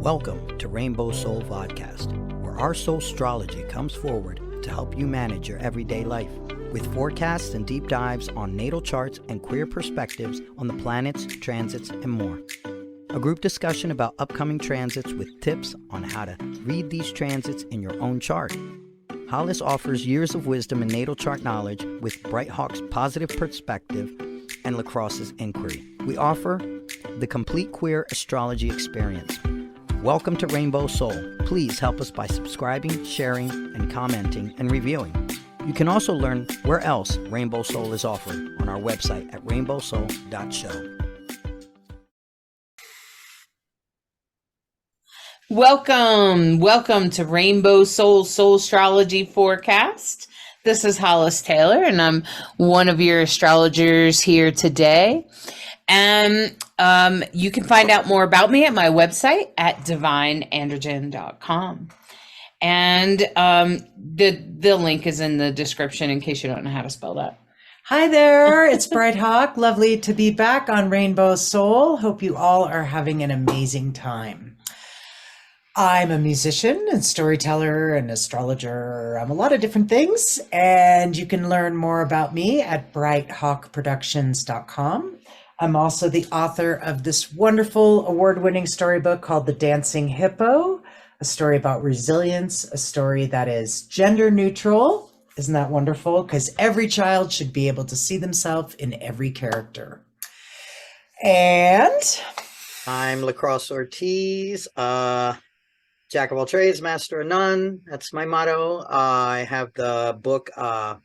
Welcome to Rainbow Soul Vodcast, where our Soulstrology comes forward to help you manage your everyday life, with forecasts and deep dives on natal charts and queer perspectives on the planets, transits, and more. A group discussion about upcoming transits with tips on how to read these transits in your own chart. Hollis offers years of wisdom and natal chart knowledge with Bright Hawk's positive perspective and Lacrosse's inquiry. We offer the complete queer astrology experience. Welcome to Rainbow Soul. Please help us by subscribing, sharing, and commenting and reviewing. You can also learn where else Rainbow Soul is offered on our website at rainbowsoul.show. Welcome to Rainbow Soul Soulstrology Forecast. This is Hollis Taylor, and I'm one of your astrologers here today. And you can find out more about me at my website at divineandrogen.com. And the link is in the description in case you don't know how to spell that. Hi there, it's Bright Hawk. Lovely to be back on Rainbow Soul. Hope you all are having an amazing time. I'm a musician and storyteller and astrologer. I'm a lot of different things, and you can learn more about me at brighthawkproductions.com. I'm also the author of this wonderful award-winning storybook called The Dancing Hippo, a story about resilience, a story that is gender neutral. Isn't that wonderful? Because every child should be able to see themselves in every character. And I'm Lacrosse Ortiz, Jack of all trades, master of none. That's my motto. I have the book, The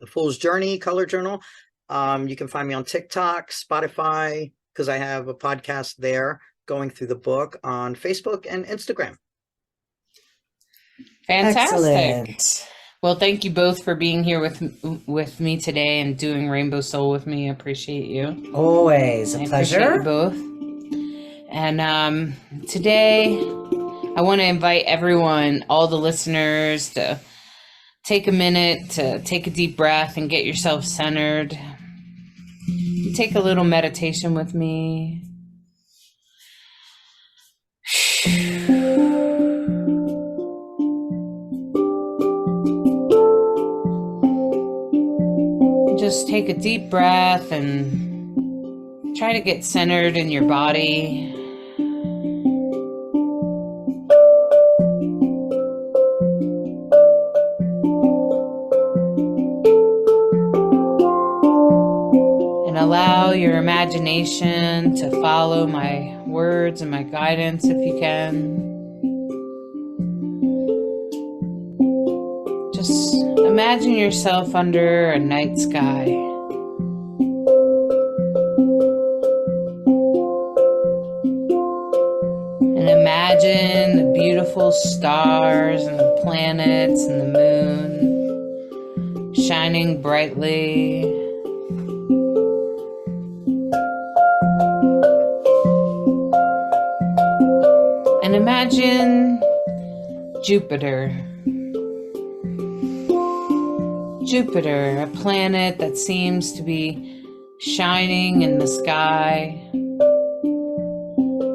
Fool's Journey, Color Journal. You can find me on TikTok, Spotify, because I have a podcast there going through the book, on Facebook and Instagram. Fantastic. excellent. Well, thank you both for being here with me today and doing Rainbow Soul with me. I appreciate you. Always a I appreciate pleasure. you both. And today, I want to invite everyone, all the listeners, to take a minute to take a deep breath and get yourself centered. Take a little meditation with me. Just take a deep breath and try to get centered in your body. Allow your imagination to follow my words and my guidance if you can. Just imagine yourself under a night sky. And imagine the beautiful stars and the planets and the moon shining brightly. And imagine Jupiter. Jupiter, a planet that seems to be shining in the sky.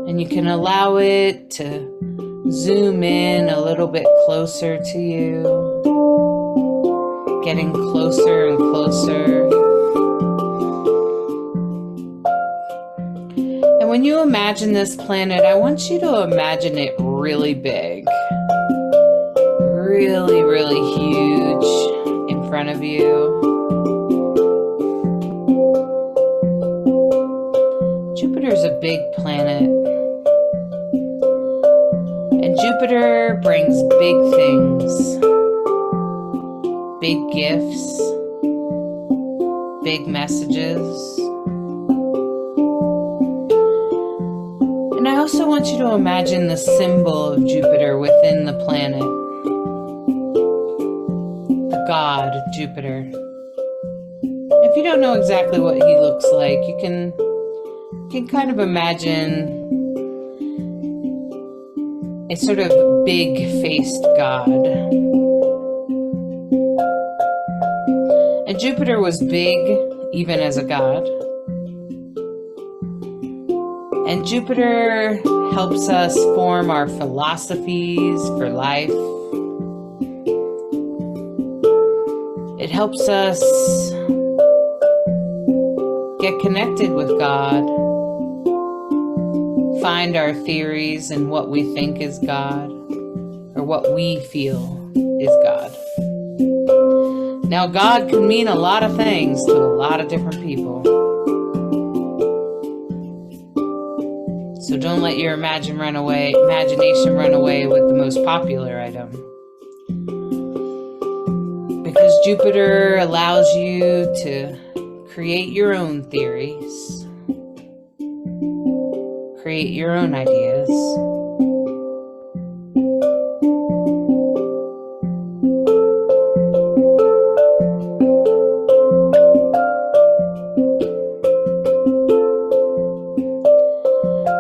And you can allow it to zoom in a little bit closer to you, getting closer and closer. And when you imagine this planet, I want you to imagine it really big, really, really huge in front of you. Jupiter's a big planet, and Jupiter brings big things, big gifts, big messages. And I also want you to imagine the symbol of Jupiter within the planet, the god Jupiter. If you don't know exactly what he looks like, you can kind of imagine a sort of big-faced god. And Jupiter was big even as a god. And Jupiter helps us form our philosophies for life. It helps us get connected with God, find our theories and what we think is God, or what we feel is God. Now, God can mean a lot of things to a lot of different people. So don't let your imagination run away with the most popular item. Because Jupiter allows you to create your own theories, create your own ideas.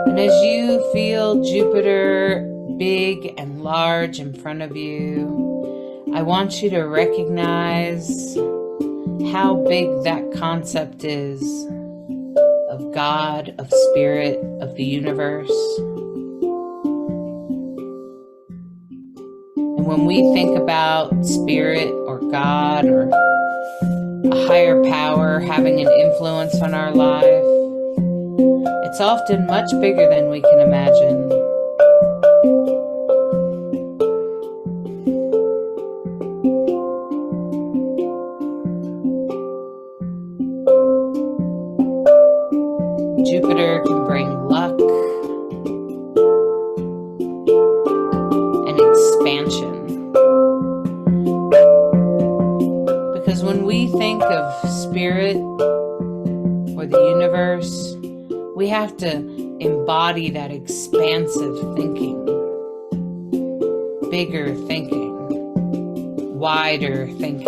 And as you feel Jupiter big and large in front of you, I want you to recognize how big that concept is of God, of spirit, of the universe. And when we think about spirit or God or a higher power having an influence on our life, it's often much bigger than we can imagine. Jupiter can bring luck and expansion. Because when we think of spirit or the universe, we have to embody that expansive thinking, bigger thinking, wider thinking.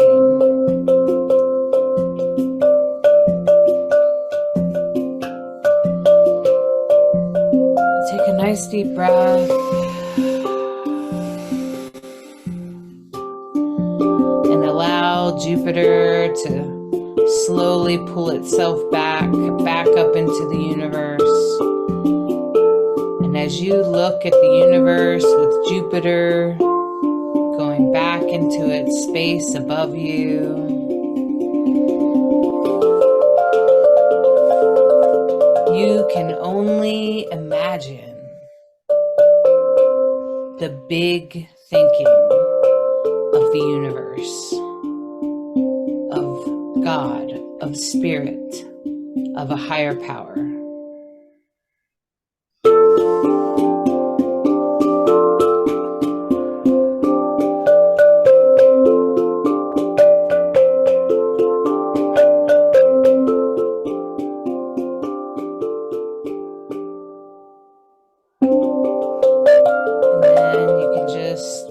Take a nice deep breath. And allow Jupiter to slowly pull itself back up into the universe. And as you look at the universe with Jupiter going back into its space above you, you can only imagine the big thinking of the universe, of God, of spirit, of a higher power.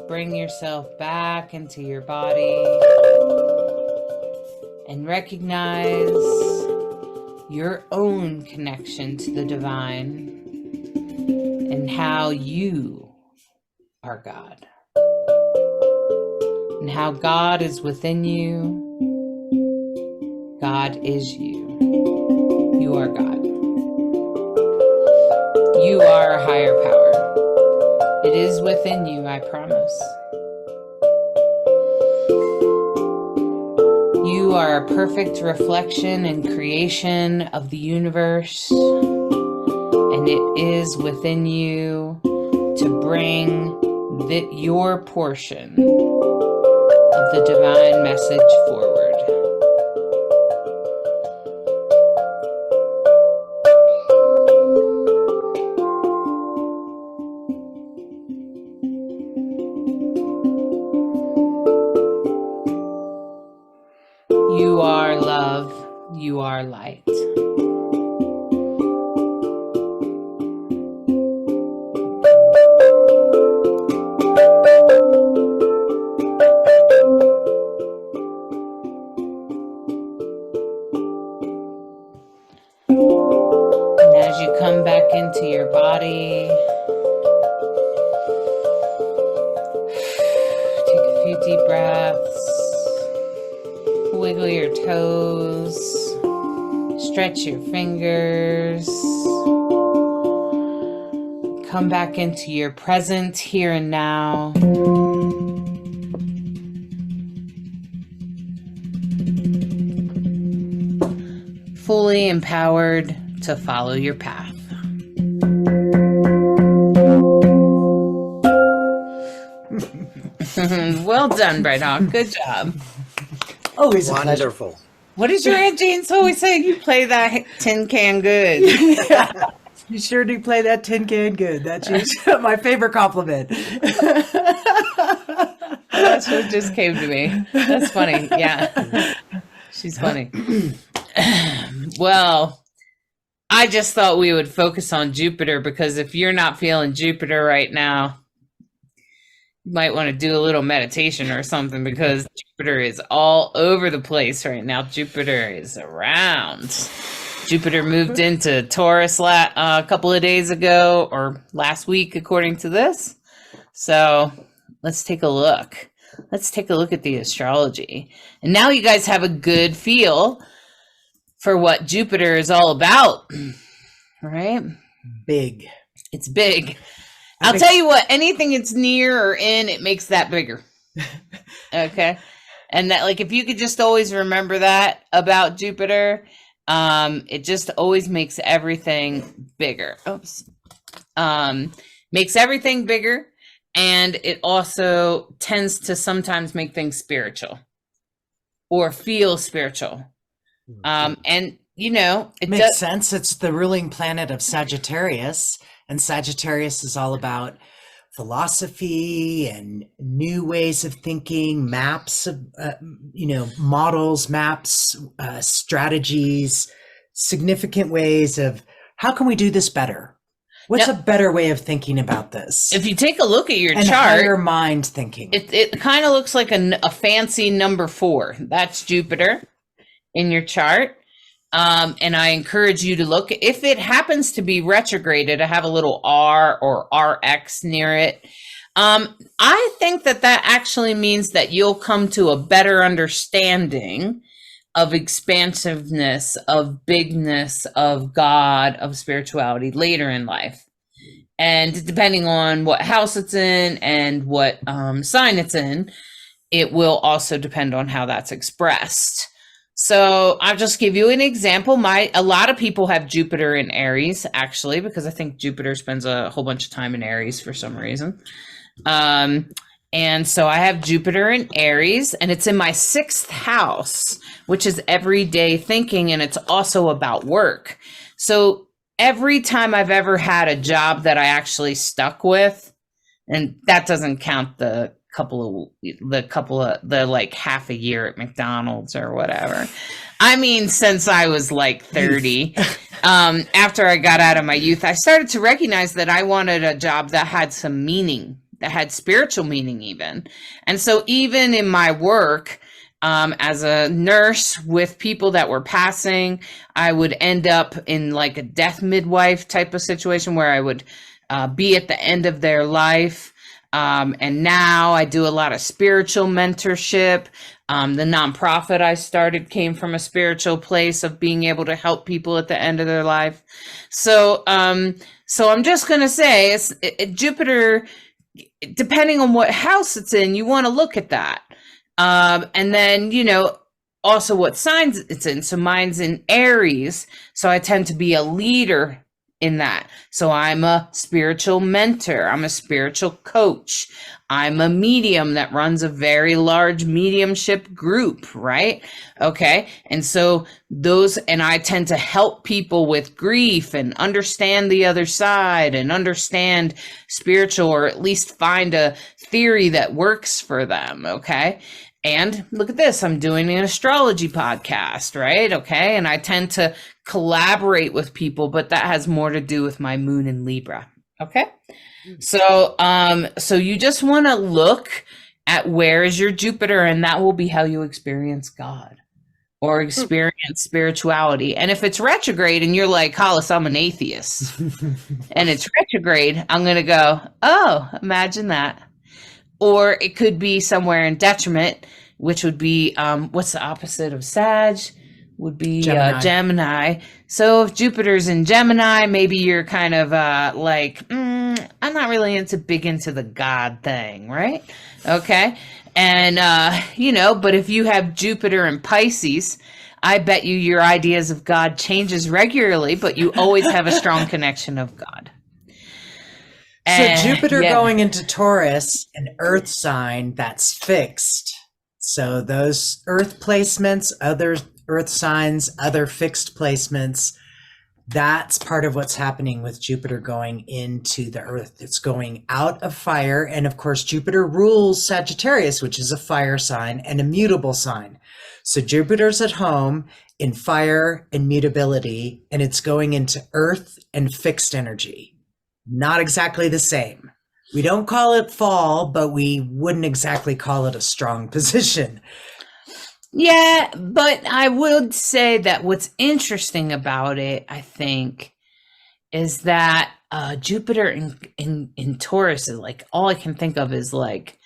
Bring yourself back into your body and recognize your own connection to the divine and how you are God and how God is within you. God is you. You are God. You are a higher power. It is within you, I promise. You are a perfect reflection and creation of the universe, and it is within you to bring your portion of the divine message forward. You are love. You are light. And as you come back into your body, take a few deep breaths. Wiggle your toes, stretch your fingers, come back into your present here and now. Fully empowered to follow your path. Well done, Bright Hawk. Good job. Always a pleasure. Wonderful. What does your Aunt Jane's always say? You play that tin can good. You sure do play that tin can good. That's my favorite compliment. That's what just came to me. That's funny. Yeah. She's funny. Well, I just thought we would focus on Jupiter, because if you're not feeling Jupiter right now, you might want to do a little meditation or something, because Jupiter is all over the place right now. Jupiter is around. Jupiter moved into Taurus a couple of days ago, or last week, according to this. So let's take a look. Let's take a look at the astrology. And now you guys have a good feel for what Jupiter is all about, right? Big. It's big. I'll tell you what, anything it's near or in, it makes that bigger. Okay. And that, like, if you could just always remember that about Jupiter, it just always makes everything bigger. Oops. Makes everything bigger. And it also tends to sometimes make things spiritual or feel spiritual. And, you know, it makes sense. It's the ruling planet of Sagittarius, and Sagittarius is all about philosophy and new ways of thinking, maps of, models, maps, strategies, significant ways of how can we do this better? What's a better way of thinking about this? If you take a look at your and chart, higher mind thinking. It kind of looks like a fancy number 4. That's Jupiter in your chart. And I encourage you to look. If it happens to be retrograded, I have a little R or RX near it. I think that actually means that you'll come to a better understanding of expansiveness, of bigness, of God, of spirituality later in life. And depending on what house it's in and what sign it's in, it will also depend on how that's expressed. So I'll just give you an example. A lot of people have Jupiter in Aries, actually, because I think Jupiter spends a whole bunch of time in Aries for some reason. And so I have Jupiter in Aries, and it's in my 6th house, which is everyday thinking, and it's also about work. So every time I've ever had a job that I actually stuck with, and that doesn't count the like half a year at McDonald's or whatever. I mean, since I was like 30, after I got out of my youth, I started to recognize that I wanted a job that had some meaning, that had spiritual meaning even. And so even in my work, as a nurse with people that were passing, I would end up in like a death midwife type of situation where I would be at the end of their life. And now I do a lot of spiritual mentorship. The nonprofit I started came from a spiritual place of being able to help people at the end of their life. So I'm just going to say Jupiter, depending on what house it's in, you want to look at that. And then, also what signs it's in. So mine's in Aries. So I tend to be a leader in that. So I'm a spiritual mentor. I'm a spiritual coach. I'm a medium that runs a very large mediumship group, right? Okay. And so and I tend to help people with grief and understand the other side and understand spiritual, or at least find a theory that works for them. Okay. And look at this, I'm doing an astrology podcast, right? Okay. And I tend to collaborate with people, but that has more to do with my moon in Libra. Okay. So you just want to look at where is your Jupiter, and that will be how you experience God or experience spirituality. And if it's retrograde and you're like, Hollis, I'm an atheist and it's retrograde, I'm going to go, oh, imagine that. Or it could be somewhere in detriment, which would be, what's the opposite of Sag? Would be Gemini. So if Jupiter's in Gemini, maybe you're kind of I'm not really big into the God thing, right? Okay. And, but if you have Jupiter and Pisces, I bet your ideas of God changes regularly, but you always have a strong connection of God. So Jupiter going into Taurus, an earth sign that's fixed. So those earth placements, other earth signs, other fixed placements, that's part of what's happening with Jupiter going into the earth. It's going out of fire. And of course, Jupiter rules Sagittarius, which is a fire sign and a mutable sign. So Jupiter's at home in fire and mutability, and it's going into earth and fixed energy. Not exactly the same. We don't call it fall, but we wouldn't exactly call it a strong position. Yeah, but I would say that what's interesting about it, I think, is that Jupiter in Taurus is like, all I can think of is like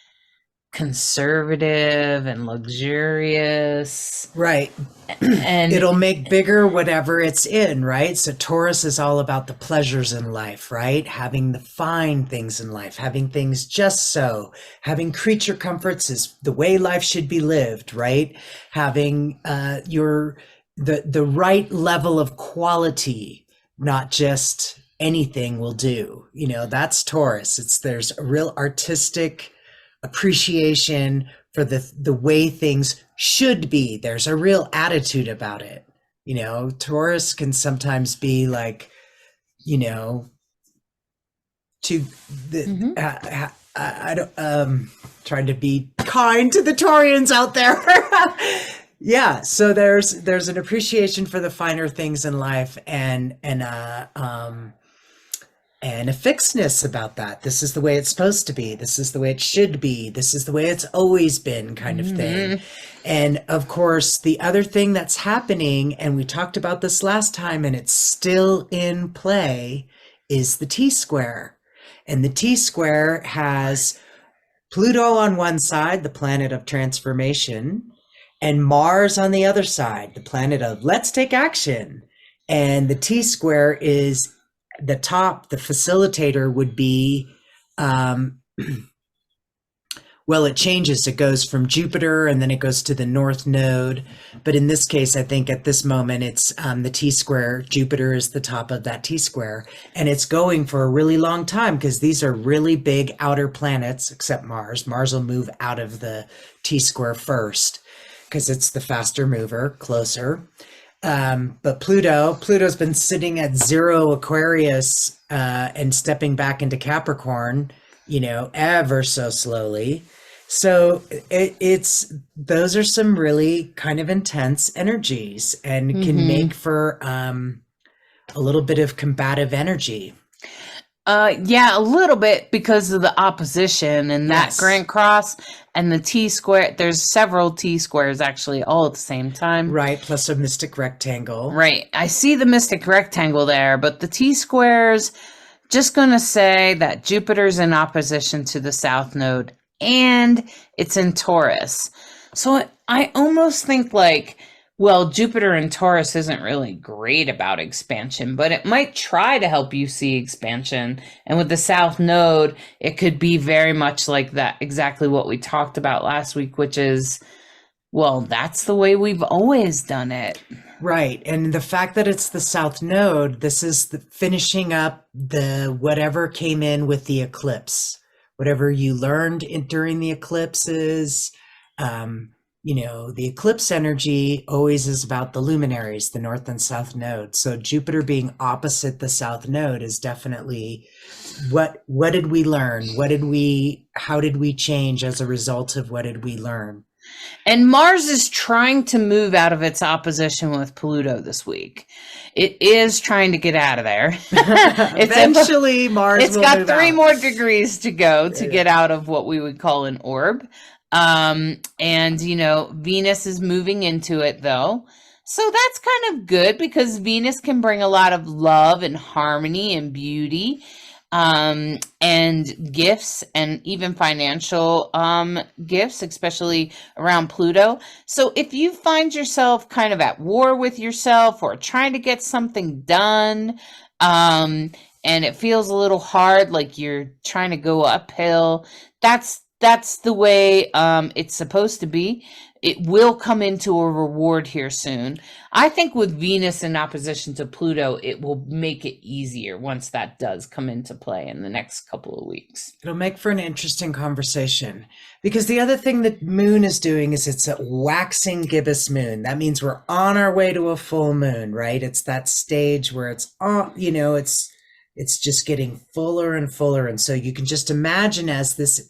conservative and luxurious. Right. And it'll make bigger whatever it's in, right? So Taurus is all about the pleasures in life, right? Having the fine things in life, having things just so, having creature comforts is the way life should be lived, right? Having the right level of quality, not just anything will do. That's Taurus. There's a real artistic appreciation for the way things should be. There's a real attitude about it. Taurus can sometimes be like, I don't trying to be kind to the Taurians out there. Yeah, so there's an appreciation for the finer things in life and a fixedness about that. This is the way it's supposed to be. This is the way it should be. This is the way it's always been, kind of thing. And of course, the other thing that's happening, and we talked about this last time, and it's still in play, is the T-square. And the T-square has Pluto on one side, the planet of transformation, and Mars on the other side, the planet of let's take action. And the T-square is the top, the facilitator would be, well, it changes. It goes from Jupiter and then it goes to the North Node. But in this case, I think at this moment, it's the T-square. Jupiter is the top of that T-square. And it's going for a really long time because these are really big outer planets, except Mars. Mars will move out of the T-square first because it's the faster mover, closer. But Pluto's been sitting at 0 Aquarius and stepping back into Capricorn, ever so slowly. So those are some really kind of intense energies and can make for a little bit of combative energy. Yeah, a little bit because of the opposition and that Grand Cross and the T-square. There's several T-squares actually all at the same time. Right, plus a mystic rectangle. Right. I see the mystic rectangle there, but the T-squares, just going to say that Jupiter's in opposition to the South Node and it's in Taurus. So I almost think like, well, Jupiter in Taurus isn't really great about expansion, but it might try to help you see expansion. And with the South Node, it could be very much like that, exactly what we talked about last week, which is, well, that's the way we've always done it. Right. And the fact that it's the South Node, this is finishing up the whatever came in with the eclipse, whatever you learned during the eclipses. The eclipse energy always is about the luminaries, the North and South Node. So Jupiter being opposite the South Node is definitely what did we learn? How did we change as a result of what did we learn? And Mars is trying to move out of its opposition with Pluto this week. It is trying to get out of there. Eventually, Mars it's got 3 more degrees to go to get out of what we would call an orb. And Venus is moving into it though. So that's kind of good because Venus can bring a lot of love and harmony and beauty, and gifts and even financial, gifts, especially around Pluto. So if you find yourself kind of at war with yourself or trying to get something done, and it feels a little hard, like you're trying to go uphill, that's the way it's supposed to be. It will come into a reward here soon. I think with Venus in opposition to Pluto, it will make it easier once that does come into play in the next couple of weeks. It'll make for an interesting conversation, because the other thing that moon is doing is it's a waxing gibbous moon. That means we're on our way to a full moon, right? It's that stage where it's it's just getting fuller and fuller. And so you can just imagine as this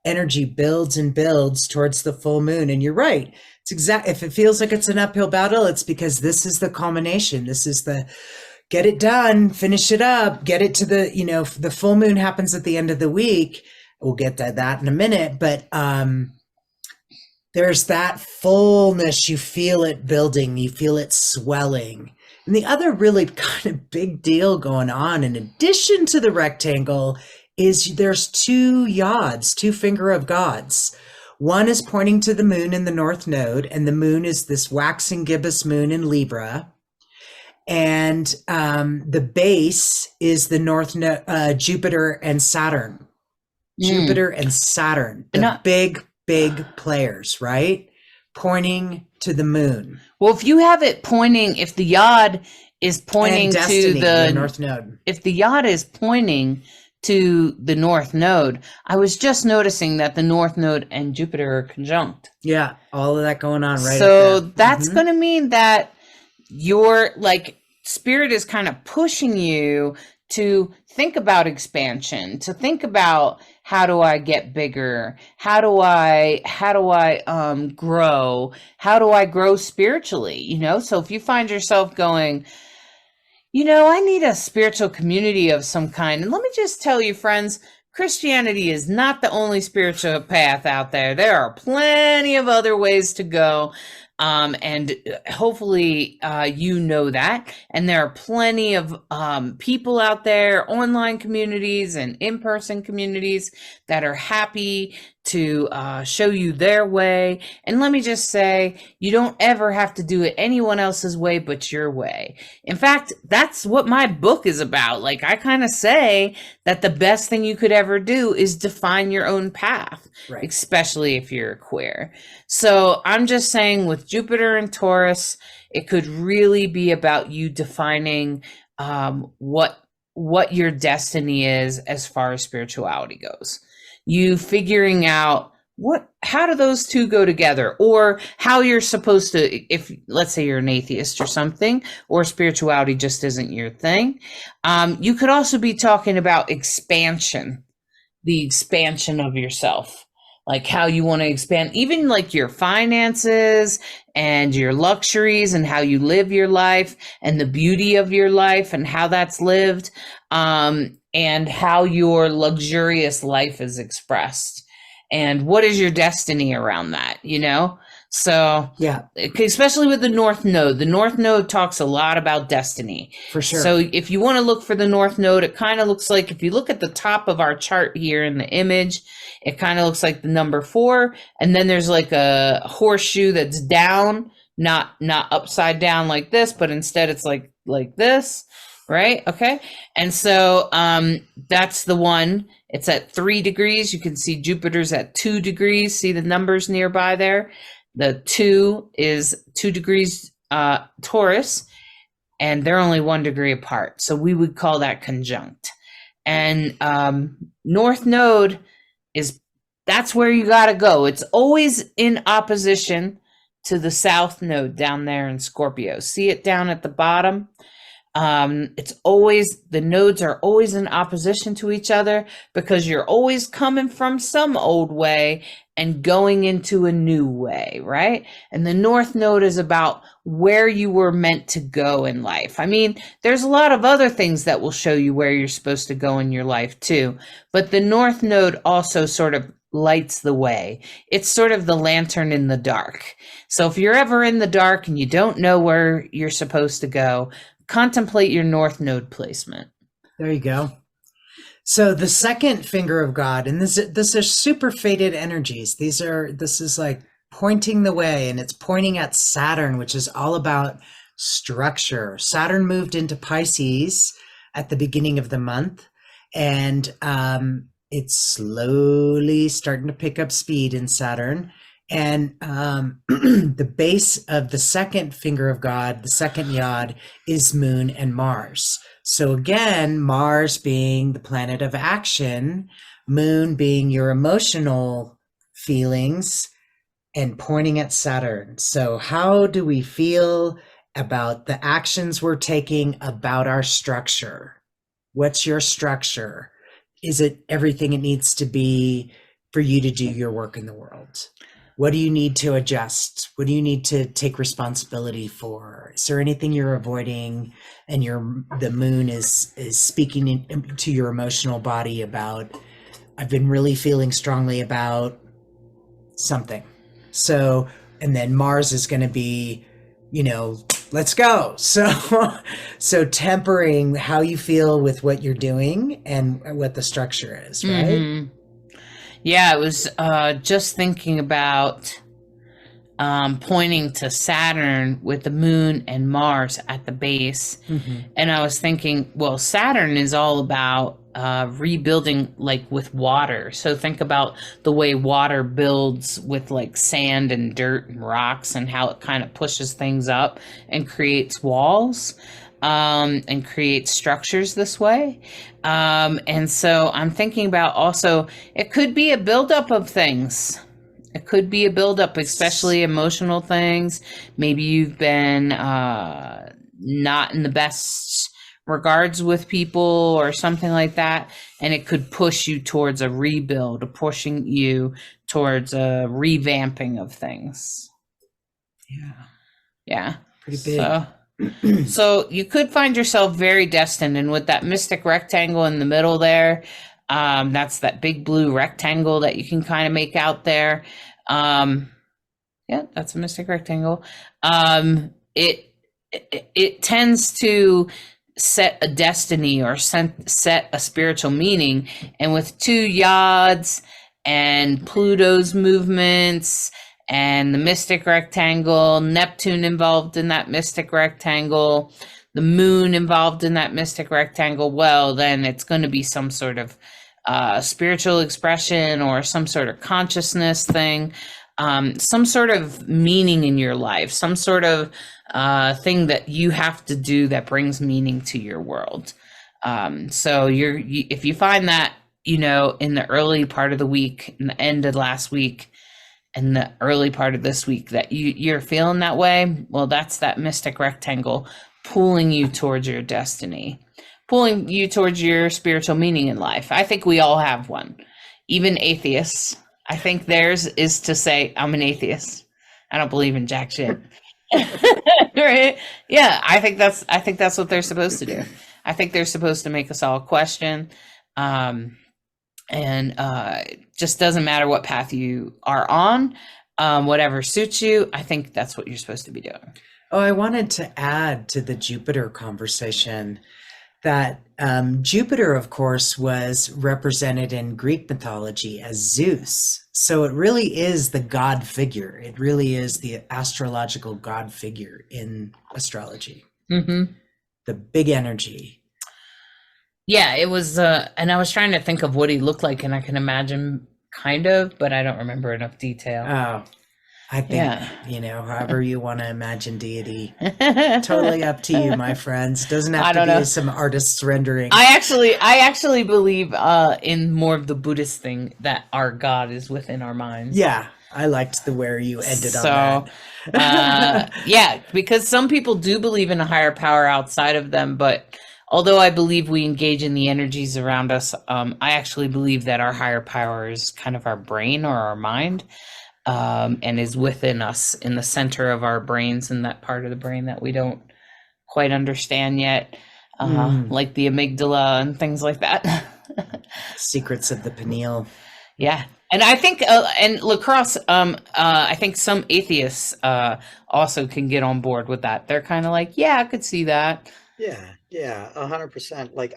energy builds and builds towards the full moon. And you're right. It's if it feels like it's an uphill battle, it's because this is the culmination. This is the get it done, finish it up, get it to the, the full moon happens at the end of the week. We'll get to that in a minute, but there's that fullness. You feel it building, you feel it swelling. And the other really kind of big deal going on, in addition to the rectangle, is there's two yods, two finger of gods. One is pointing to the moon in the north node, and the moon is this waxing gibbous moon in Libra. And the base is the north node, Jupiter and Saturn. Jupiter and Saturn, the big players, right? Pointing to the moon. Well, if you have it pointing, if the yod is pointing Destiny, to the north node, if the yod is pointing to the north node, I was just noticing that the north node and Jupiter are conjunct. Yeah, all of that going on, right? So that's going to mean that your spirit is kind of pushing you to think about expansion, to think about, how do I get bigger? How do I grow? How do I grow spiritually? So if you find yourself going, I need a spiritual community of some kind. And let me just tell you, friends, Christianity is not the only spiritual path out there. There are plenty of other ways to go. And hopefully you know that. And there are plenty of people out there, online communities and in-person communities, that are happy to show you their way. And let me just say, you don't ever have to do it anyone else's way but your way. In fact, that's what my book is about. I kind of say that the best thing you could ever do is define your own path, right, especially if you're queer. So I'm just saying, with Jupiter and Taurus, it could really be about you defining what your destiny is as far as spirituality goes. You figuring out how do those two go together, or how you're supposed to, if let's say you're an atheist or something, or spirituality just isn't your thing. You could also be talking about expansion, the expansion of yourself, how you want to expand, even your finances and your luxuries, and how you live your life, and the beauty of your life and how that's lived, and how your luxurious life is expressed, and what is your destiny around that, So yeah, especially with the North Node talks a lot about destiny. For sure. So if you want to look for the North Node, it kind of looks like, if you look at the top of our chart here in the image, it kind of looks like the number 4. And then there's a horseshoe that's down, not upside down like this, but instead it's like this, right? Okay. And so that's the one. It's at 3 degrees. You can see Jupiter's at 2 degrees. See the numbers nearby there? The 2 is 2 degrees Taurus, and they're only 1 degree apart. So we would call that conjunct. And North Node that's where you got to go. It's always in opposition to the South Node down there in Scorpio. See it down at the bottom? It's always, the nodes are always in opposition to each other, because you're always coming from some old way and going into a new way, right? And the North Node is about where you were meant to go in life. I mean, there's a lot of other things that will show you where you're supposed to go in your life too, but the North Node also sort of lights the way. It's sort of the lantern in the dark. So if you're ever in the dark and you don't know where you're supposed to go, contemplate your North Node placement. There you go. So the second finger of God, and this are super faded energies. This is pointing the way, and it's pointing at Saturn, which is all about structure. Saturn moved into Pisces at the beginning of the month. And it's slowly starting to pick up speed in Saturn. And the base of the second finger of God, the second yod, is Moon and Mars. So again, Mars being the planet of action, Moon being your emotional feelings, and pointing at Saturn. So how do we feel about the actions we're taking, about our structure? What's your structure? Is it everything it needs to be for you to do your work in the world? What do you need to adjust? What do you need to take responsibility for? Is there anything you're avoiding, and the moon is speaking to your emotional body about, I've been really feeling strongly about something. So, and then Mars is going to be, let's go. So tempering how you feel with what you're doing and what the structure is, right? Mm-hmm. Yeah, I was just thinking about pointing to Saturn with the moon and Mars at the base. Mm-hmm. And I was thinking, well, Saturn is all about rebuilding, like with water. So think about the way water builds with like sand and dirt and rocks, and how it kind of pushes things up and creates walls and creates structures this way. And so I'm thinking about also, it could be a buildup of things. It could be a buildup, especially emotional things. Maybe you've been not in the best regards with people or something like that, and it could push you towards a rebuild, or pushing you towards a revamping of things. Yeah. Pretty big. So you could find yourself very destined, and with that mystic rectangle in the middle there, that's that big blue rectangle that you can kind of make out there. Yeah, that's a mystic rectangle. It tends to set a destiny, or set a spiritual meaning. And with 2 yods and Pluto's movements and the mystic rectangle, Neptune involved in that mystic rectangle, the moon involved in that mystic rectangle, well, then it's going to be some sort of spiritual expression, or some sort of consciousness thing, some sort of meaning in your life, some sort of thing that you have to do that brings meaning to your world. So if you find that, in the early part of the week, in the end of last week, and the early part of this week, that you're feeling that way, well, that's that mystic rectangle pulling you towards your destiny, pulling you towards your spiritual meaning in life. I think we all have one, even atheists. I think theirs is to say, I'm an atheist. I don't believe in jack shit. Right? Yeah, I think that's what they're supposed to do. I think they're supposed to make us all question. Just doesn't matter what path you are on, whatever suits you. I think that's what you're supposed to be doing. Oh, I wanted to add to the Jupiter conversation that Jupiter, of course, was represented in Greek mythology as Zeus. So it really is the god figure. It really is the astrological god figure in astrology. Mm-hmm. The big energy. Yeah, it was, and I was trying to think of what he looked like, and I can imagine kind of, but I don't remember enough detail. Oh, I think, Yeah. however you want to imagine deity, totally up to you, my friends. Doesn't have I to don't be know. some artist's rendering. I actually believe in more of the Buddhist thing, that our God is within our minds. Yeah, I liked the where you ended on that. Yeah, because some people do believe in a higher power outside of them, but although I believe we engage in the energies around us, I actually believe that our higher power is kind of our brain or our mind, and is within us, in the center of our brains, in that part of the brain that we don't quite understand yet, like the amygdala and things like that. Secrets of the pineal. Yeah. And I think, and lacrosse, I think some atheists also can get on board with that. They're kind of like, yeah, I could see that. Yeah, 100%. Like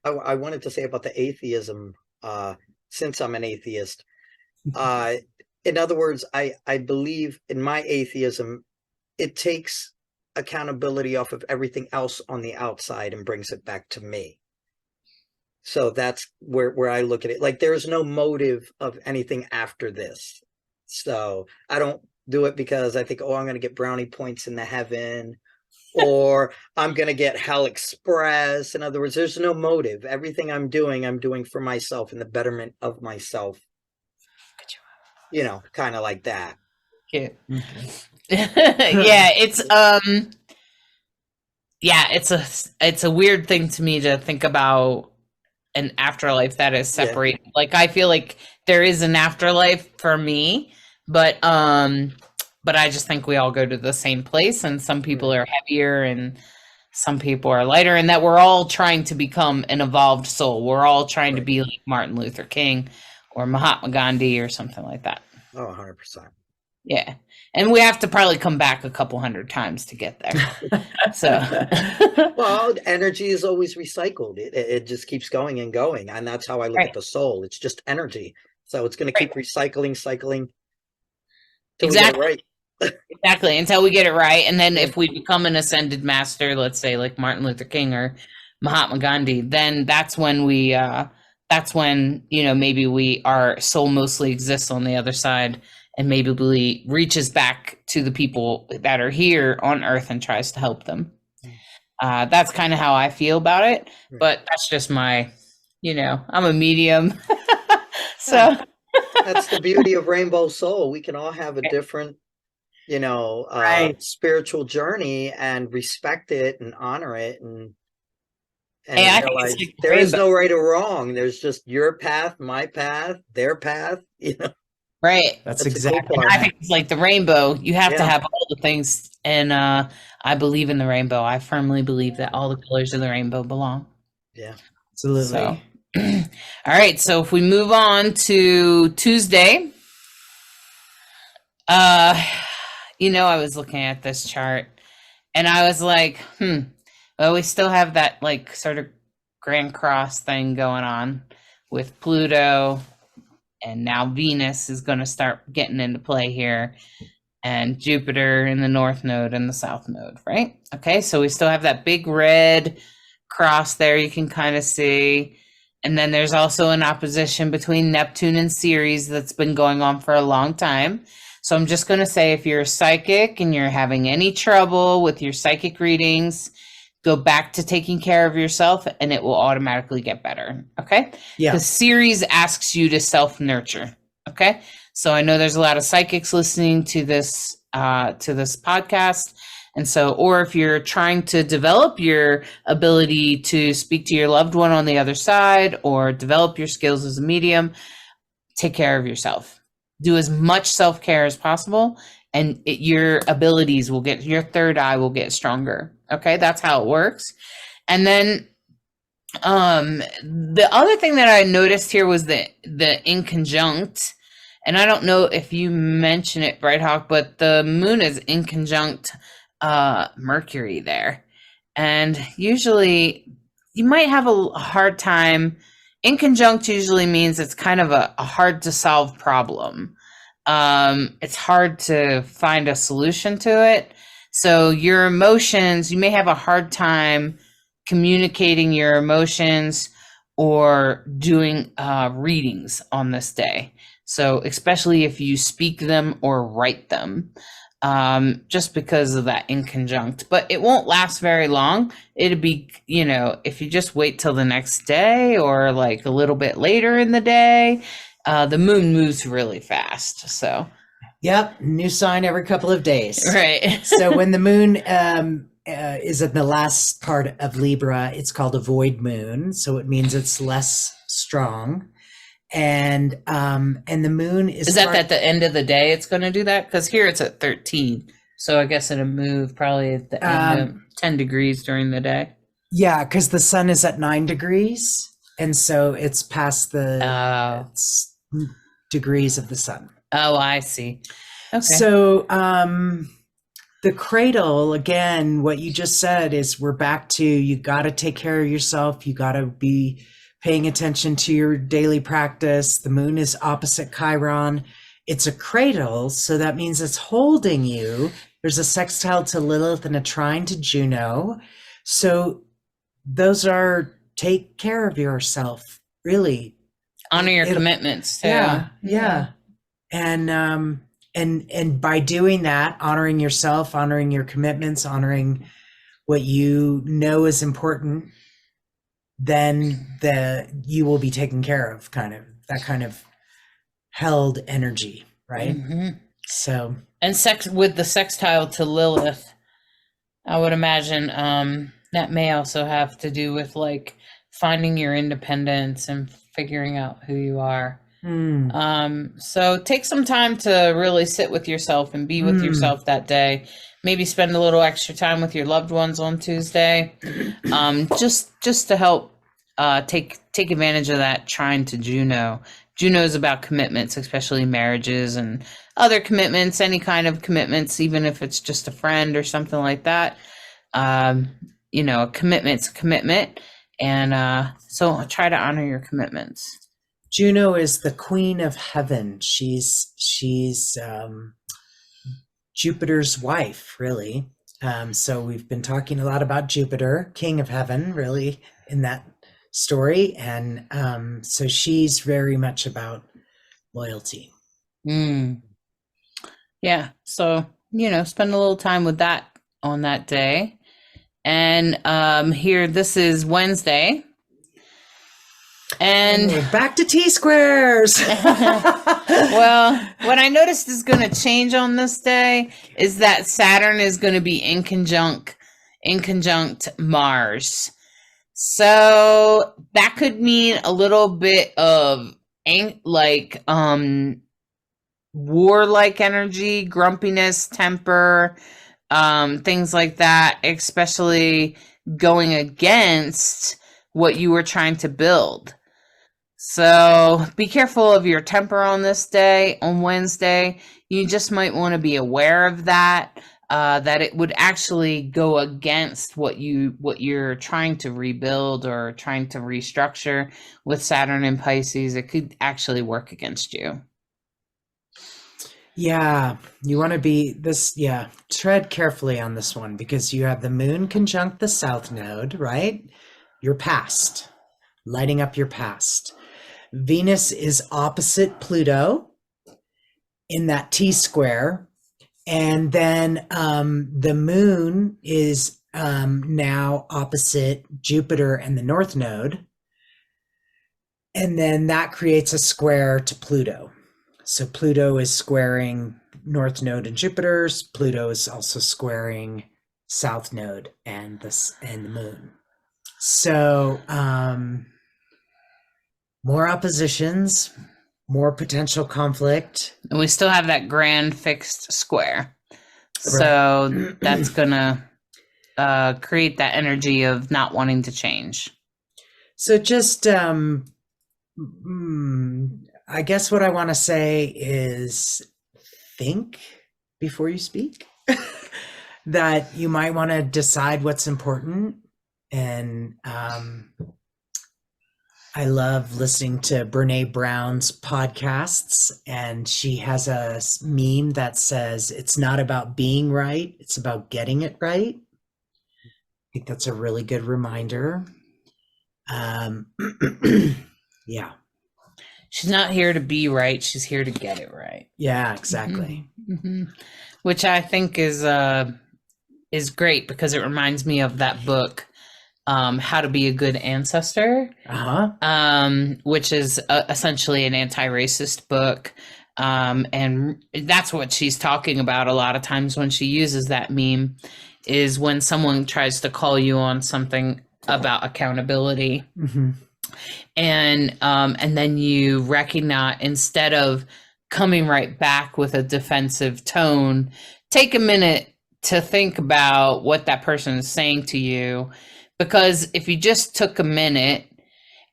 I wanted to say about the atheism, since I'm an atheist. In other words, I believe in my atheism, it takes accountability off of everything else on the outside and brings it back to me. So that's where I look at it. Like, there's no motive of anything after this. So I don't do it because I think, oh, I'm going to get brownie points in the heaven, or I'm going to get Hell Express. In other words, there's no motive. Everything I'm doing for myself and the betterment of myself. You know, kind of like that. Yeah. Yeah, it's a weird thing to me to think about an afterlife that is separated. Yeah. Like, I feel like there is an afterlife for me, but I just think we all go to the same place, and some people are heavier and some people are lighter, and that we're all trying to become an evolved soul. We're all trying to be like Martin Luther King or Mahatma Gandhi or something like that. Oh, 100%. Yeah. And we have to probably come back a couple hundred times to get there. So, well, energy is always recycled. It just keeps going and going. And that's how I look at the soul. It's just energy. So it's going to keep cycling till we get it right. Exactly. Until we get it right. And then if we become an ascended master, let's say like Martin Luther King or Mahatma Gandhi, then that's when you know, maybe our soul mostly exists on the other side, and maybe reaches back to the people that are here on Earth and tries to help them. That's kind of how I feel about it, but that's just my, you know, I'm a medium. So that's the beauty of Rainbow Soul. We can all have a different, you know, spiritual journey, and respect it and honor it, and realize there is no right or wrong. There's just your path, my path, their path, you know. Right. That's exactly. Cool, I think it's like the rainbow. You have to have all the things. And I believe in the rainbow. I firmly believe that all the colors of the rainbow belong. Yeah, absolutely. So, all right. So if we move on to Tuesday, you know, I was looking at this chart and I was like, well, we still have that like sort of Grand Cross thing going on with Pluto. And now Venus is going to start getting into play here, and Jupiter in the North Node and the South Node, right? Okay, so we still have that big red cross there you can kind of see. And then there's also an opposition between Neptune and Ceres that's been going on for a long time. So I'm just going to say, if you're a psychic and you're having any trouble with your psychic readings, go back to taking care of yourself and it will automatically get better. Okay. Yeah. The Ceres asks you to self-nurture. Okay. So I know there's a lot of psychics listening to this podcast. And so, or if you're trying to develop your ability to speak to your loved one on the other side, or develop your skills as a medium, take care of yourself. Do as much self-care as possible, and your abilities will get, your third eye will get stronger. Okay, that's how it works. And then the other thing that I noticed here was the inconjunct. And I don't know if you mention it, Bright Hawk, but the moon is inconjunct Mercury there. And usually you might have a hard time. Inconjunct usually means it's kind of a hard to solve problem. It's hard to find a solution to it. So your emotions, you may have a hard time communicating your emotions or doing readings on this day. So especially if you speak them or write them, just because of that inconjunct. But it won't last very long. It'll be, you know, if you just wait till the next day or like a little bit later in the day, the moon moves really fast. So yep, new sign every couple of days. Right. So when the moon is in the last part of Libra, it's called a void moon. So it means it's less strong. And the moon is that at the end of the day it's going to do that? Because here it's at 13. So I guess it'll move probably at the end of 10 degrees during the day. Yeah, because the sun is at 9 degrees. And so it's past the degrees of the sun. Oh, I see. Okay. So the cradle, again, what you just said is we're back to, you got to take care of yourself. You got to be paying attention to your daily practice. The moon is opposite Chiron. It's a cradle, so that means it's holding you There's a sextile to Lilith and a trine to Juno. So those are take care of yourself, really. Honor your It'll- commitments too. yeah. And by doing that, honoring yourself, honoring your commitments, honoring what you know is important, then you will be taken care of, kind of that kind of held energy, right? So, And sex with the sextile to Lilith, I would imagine that may also have to do with like finding your independence and figuring out who you are. So take some time to really sit with yourself and be with yourself that day. Maybe spend a little extra time with your loved ones on Tuesday. Just to help take advantage of that trine to Juno. Juno is about commitments, especially marriages and other commitments, any kind of commitments, even if it's just a friend or something like that. A commitment's a commitment. And so try to honor your commitments. Juno is the queen of heaven. She's Jupiter's wife, really. So we've been talking a lot about Jupiter, king of heaven, really, in that story. And so she's very much about loyalty. Yeah. So, spend a little time with that on that day. And here, this is Wednesday. And we're back to T-squares. Well, what I noticed is going to change on this day is that Saturn is going to be in conjunct Mars. So that could mean a little bit of warlike energy, grumpiness, temper, things like that, especially going against what you were trying to build. So be careful of your temper on this day, on Wednesday. You just might want to be aware of that, that it would actually go against what you're trying to rebuild or trying to restructure with Saturn and Pisces. It could actually work against you. Yeah, you want to be tread carefully on this one, because you have the moon conjunct the south node, right? Your past, lighting up your past. Venus is opposite Pluto in that T-square. And then the moon is now opposite Jupiter and the north node. And then that creates a square to Pluto. So Pluto is squaring north node and Jupiter's. Pluto is also squaring south node and the moon. So more oppositions, more potential conflict. And we still have that grand fixed square. So that's going to create that energy of not wanting to change. So just, I guess what I want to say is think before you speak. That you might want to decide what's important. And I love listening to Brene Brown's podcasts, and she has a meme that says, it's not about being right, it's about getting it right. I think that's a really good reminder. Yeah. She's not here to be right, she's here to get it right. Yeah, exactly. Which I think is great, because it reminds me of that book, How to Be a Good Ancestor, which is essentially an anti-racist book. And that's what she's talking about a lot of times when she uses that meme, is when someone tries to call you on something about accountability. And then you recognize, instead of coming right back with a defensive tone, take a minute to think about what that person is saying to you. Because if you just took a minute,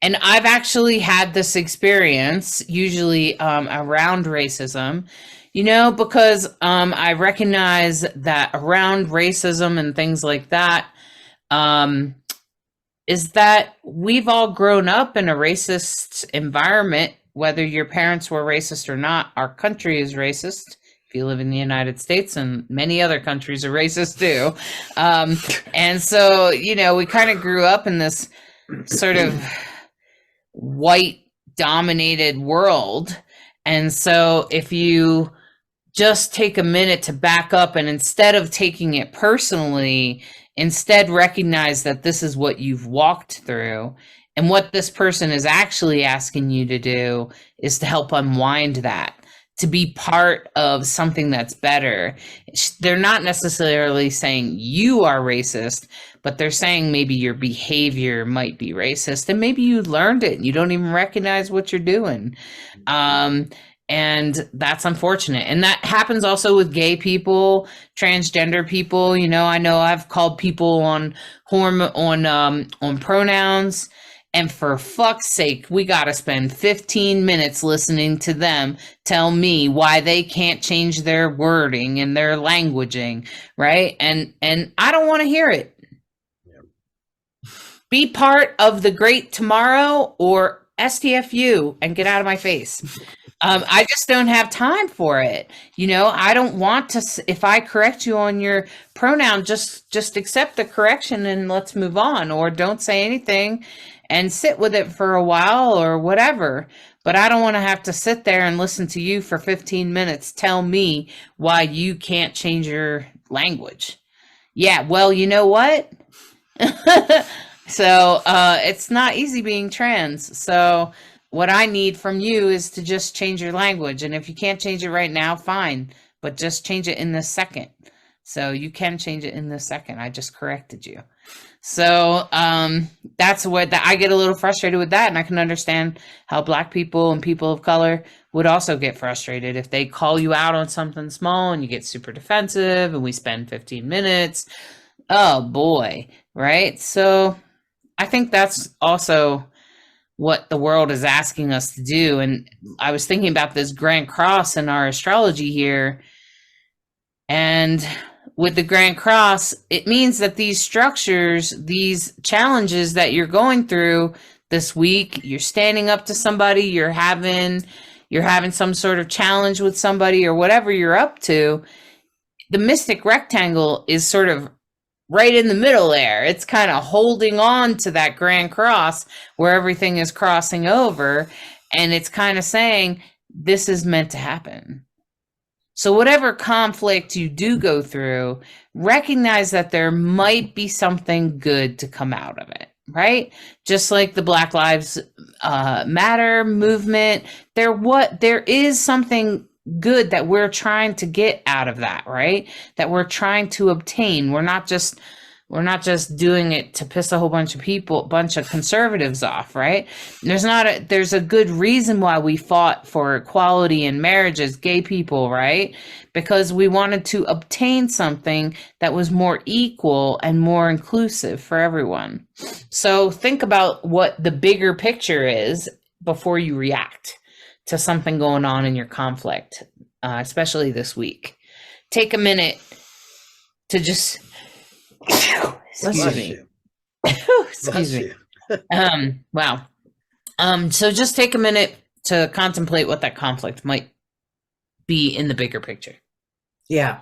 and I've actually had this experience, usually around racism, because I recognize that around racism and things like that, is that we've all grown up in a racist environment, whether your parents were racist or not. Our country is racist if you live in the United States, and many other countries are racist too. And so, we kind of grew up in this sort of white dominated world. And so if you just take a minute to back up and instead of taking it personally, instead recognize that this is what you've walked through, and what this person is actually asking you to do is to help unwind that, to be part of something that's better. They're not necessarily saying you are racist, but they're saying maybe your behavior might be racist, and maybe you learned it and you don't even recognize what you're doing. And that's unfortunate. And that happens also with gay people, transgender people. I know I've called people on pronouns, and for fuck's sake, we got to spend 15 minutes listening to them tell me why they can't change their wording and their languaging, right? And I don't want to hear it. Yeah. Be part of the great tomorrow, or STFU, and get out of my face. I just don't have time for it. I don't want to, if I correct you on your pronoun, just accept the correction and let's move on, or don't say anything and sit with it for a while or whatever. But I don't want to have to sit there and listen to you for 15 minutes tell me why you can't change your language. Yeah, well, you know what? So it's not easy being trans. So what I need from you is to just change your language. And if you can't change it right now, fine, but just change it in this second. So you can change it in this second. I just corrected you. So that's what I get a little frustrated with that. And I can understand how Black people and people of color would also get frustrated if they call you out on something small and you get super defensive and we spend 15 minutes. Oh boy. Right. So I think that's also what the world is asking us to do. And I was thinking about this Grand Cross in our astrology here. And with the Grand Cross, it means that these structures, these challenges that you're going through this week, you're standing up to somebody, you're having some sort of challenge with somebody or whatever you're up to. The mystic rectangle is sort of right in the middle there. It's kind of holding on to that Grand Cross where everything is crossing over. And it's kind of saying, this is meant to happen. So whatever conflict you do go through, recognize that there might be something good to come out of it, right? Just like the Black Lives Matter movement, there is something good that we're trying to get out of that, right? That we're trying to obtain. We're not just doing it to piss a whole bunch of conservatives off, right? There's a good reason why we fought for equality in marriage as gay people, right? Because we wanted to obtain something that was more equal and more inclusive for everyone. So think about what the bigger picture is before you react to something going on in your conflict, especially this week. Take a minute to just excuse me. Wow. So just take a minute to contemplate what that conflict might be in the bigger picture. Yeah.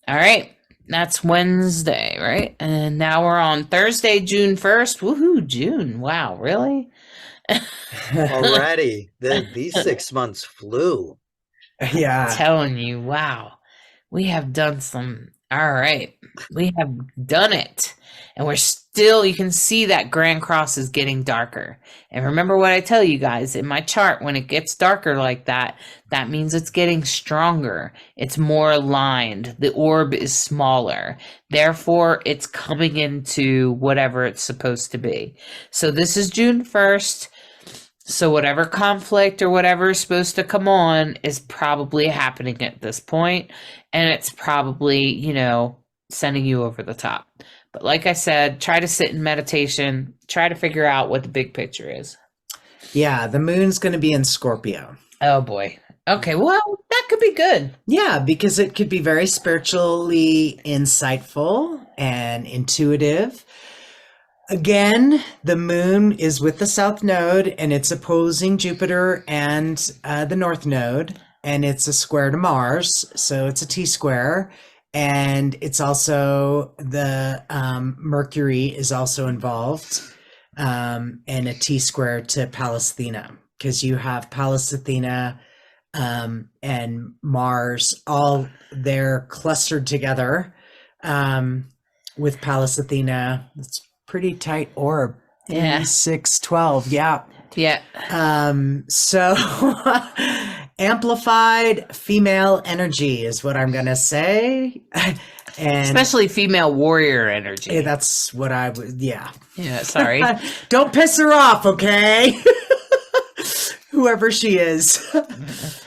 All right. That's Wednesday, right? And now we're on Thursday, June 1st. Woohoo, June. Wow, really? Already. These 6 months flew. Yeah. I'm telling you, wow. We have done all right. We have done it. And we're still, you can see that Grand Cross is getting darker. And remember what I tell you guys, in my chart, when it gets darker like that, that means it's getting stronger. It's more aligned. The orb is smaller. Therefore, it's coming into whatever it's supposed to be. So this is June 1st. So whatever conflict or whatever is supposed to come on is probably happening at this point, and it's probably, sending you over the top. But like I said, try to sit in meditation, try to figure out what the big picture is. Yeah, the moon's going to be in Scorpio. Oh boy. Okay, well, that could be good. Yeah, because it could be very spiritually insightful and intuitive. Again, the moon is with the south node and it's opposing Jupiter and the north node. and it's a square to Mars, so it's a T square. And it's also the Mercury is also involved, and a T square to Pallas Athena, because you have Pallas Athena and Mars all there clustered together, with Pallas Athena. It's pretty tight orb. Yeah. 3, 6, 12. Yeah. Yeah. So amplified female energy is what I'm gonna say. And Especially female warrior energy. that's what I would, yeah. Yeah, sorry. Don't piss her off, okay? Whoever she is.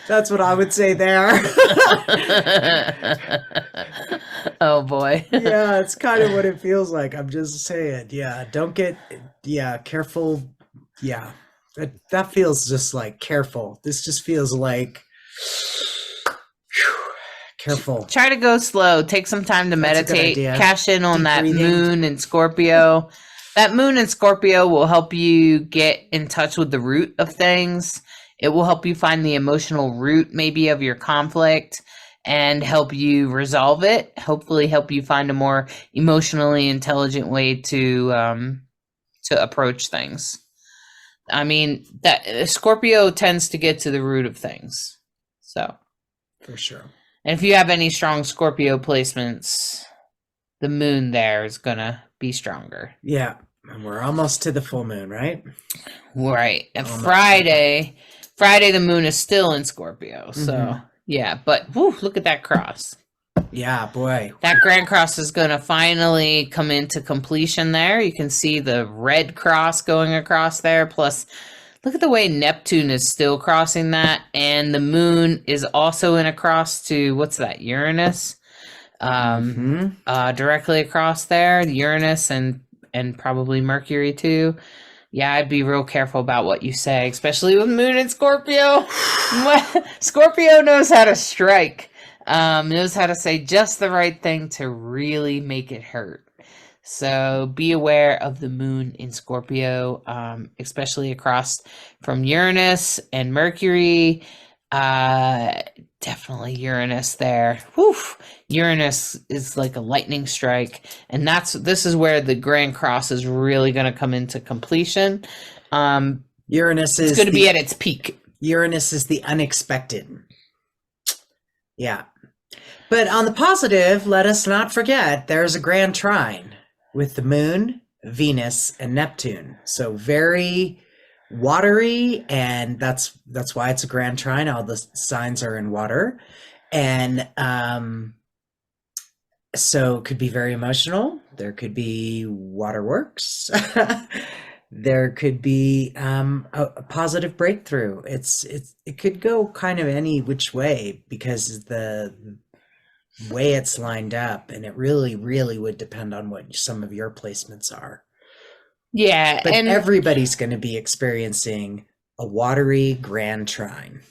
That's what I would say there. Oh boy. Yeah, it's kind of what it feels like. I'm just saying. Yeah, don't get, yeah, careful. Yeah, that feels just like careful. This just feels like careful. Try to go slow. Take some time to That's a good meditate. idea. Cash in on Deep that breathing. moon in Scorpio. That moon in Scorpio will help you get in touch with the root of things. It will help you find the emotional root, maybe, of your conflict and help you resolve it. Hopefully help you find a more emotionally intelligent way to approach things. I mean, that Scorpio tends to get to the root of things. So, For sure. and if you have any strong Scorpio placements, the moon there is gonna be stronger. Yeah, and we're almost to the full moon, right? Right. And Almost. Friday the moon is still in Scorpio. So Mhm. yeah, but whew, look at that cross. Yeah, boy. That Grand Cross is going to finally come into completion there. You can see the red cross going across there. Plus, look at the way Neptune is still crossing that. And the moon is also in a cross to, what's that, Uranus? Mhm. Directly across there, Uranus and probably Mercury too. Yeah, I'd be real careful about what you say, especially with moon in Scorpio. Scorpio knows how to strike. Knows how to say just the right thing to really make it hurt. So be aware of the moon in Scorpio, especially across from Uranus and Mercury. Definitely Uranus there. Whew. Uranus is like a lightning strike, and this is where the Grand Cross is really going to come into completion. Uranus It's is going to be at its peak. Uranus is the unexpected. Yeah. But on the positive, let us not forget there's a grand trine with the moon, Venus, and Neptune. So very watery, and that's why it's a grand trine. All the signs are in water. And so it could be very emotional. There could be waterworks. There could be a positive breakthrough. It could go kind of any which way because the way it's lined up, and it really, really would depend on what some of your placements are. Yeah, But and everybody's going to be experiencing a watery grand trine.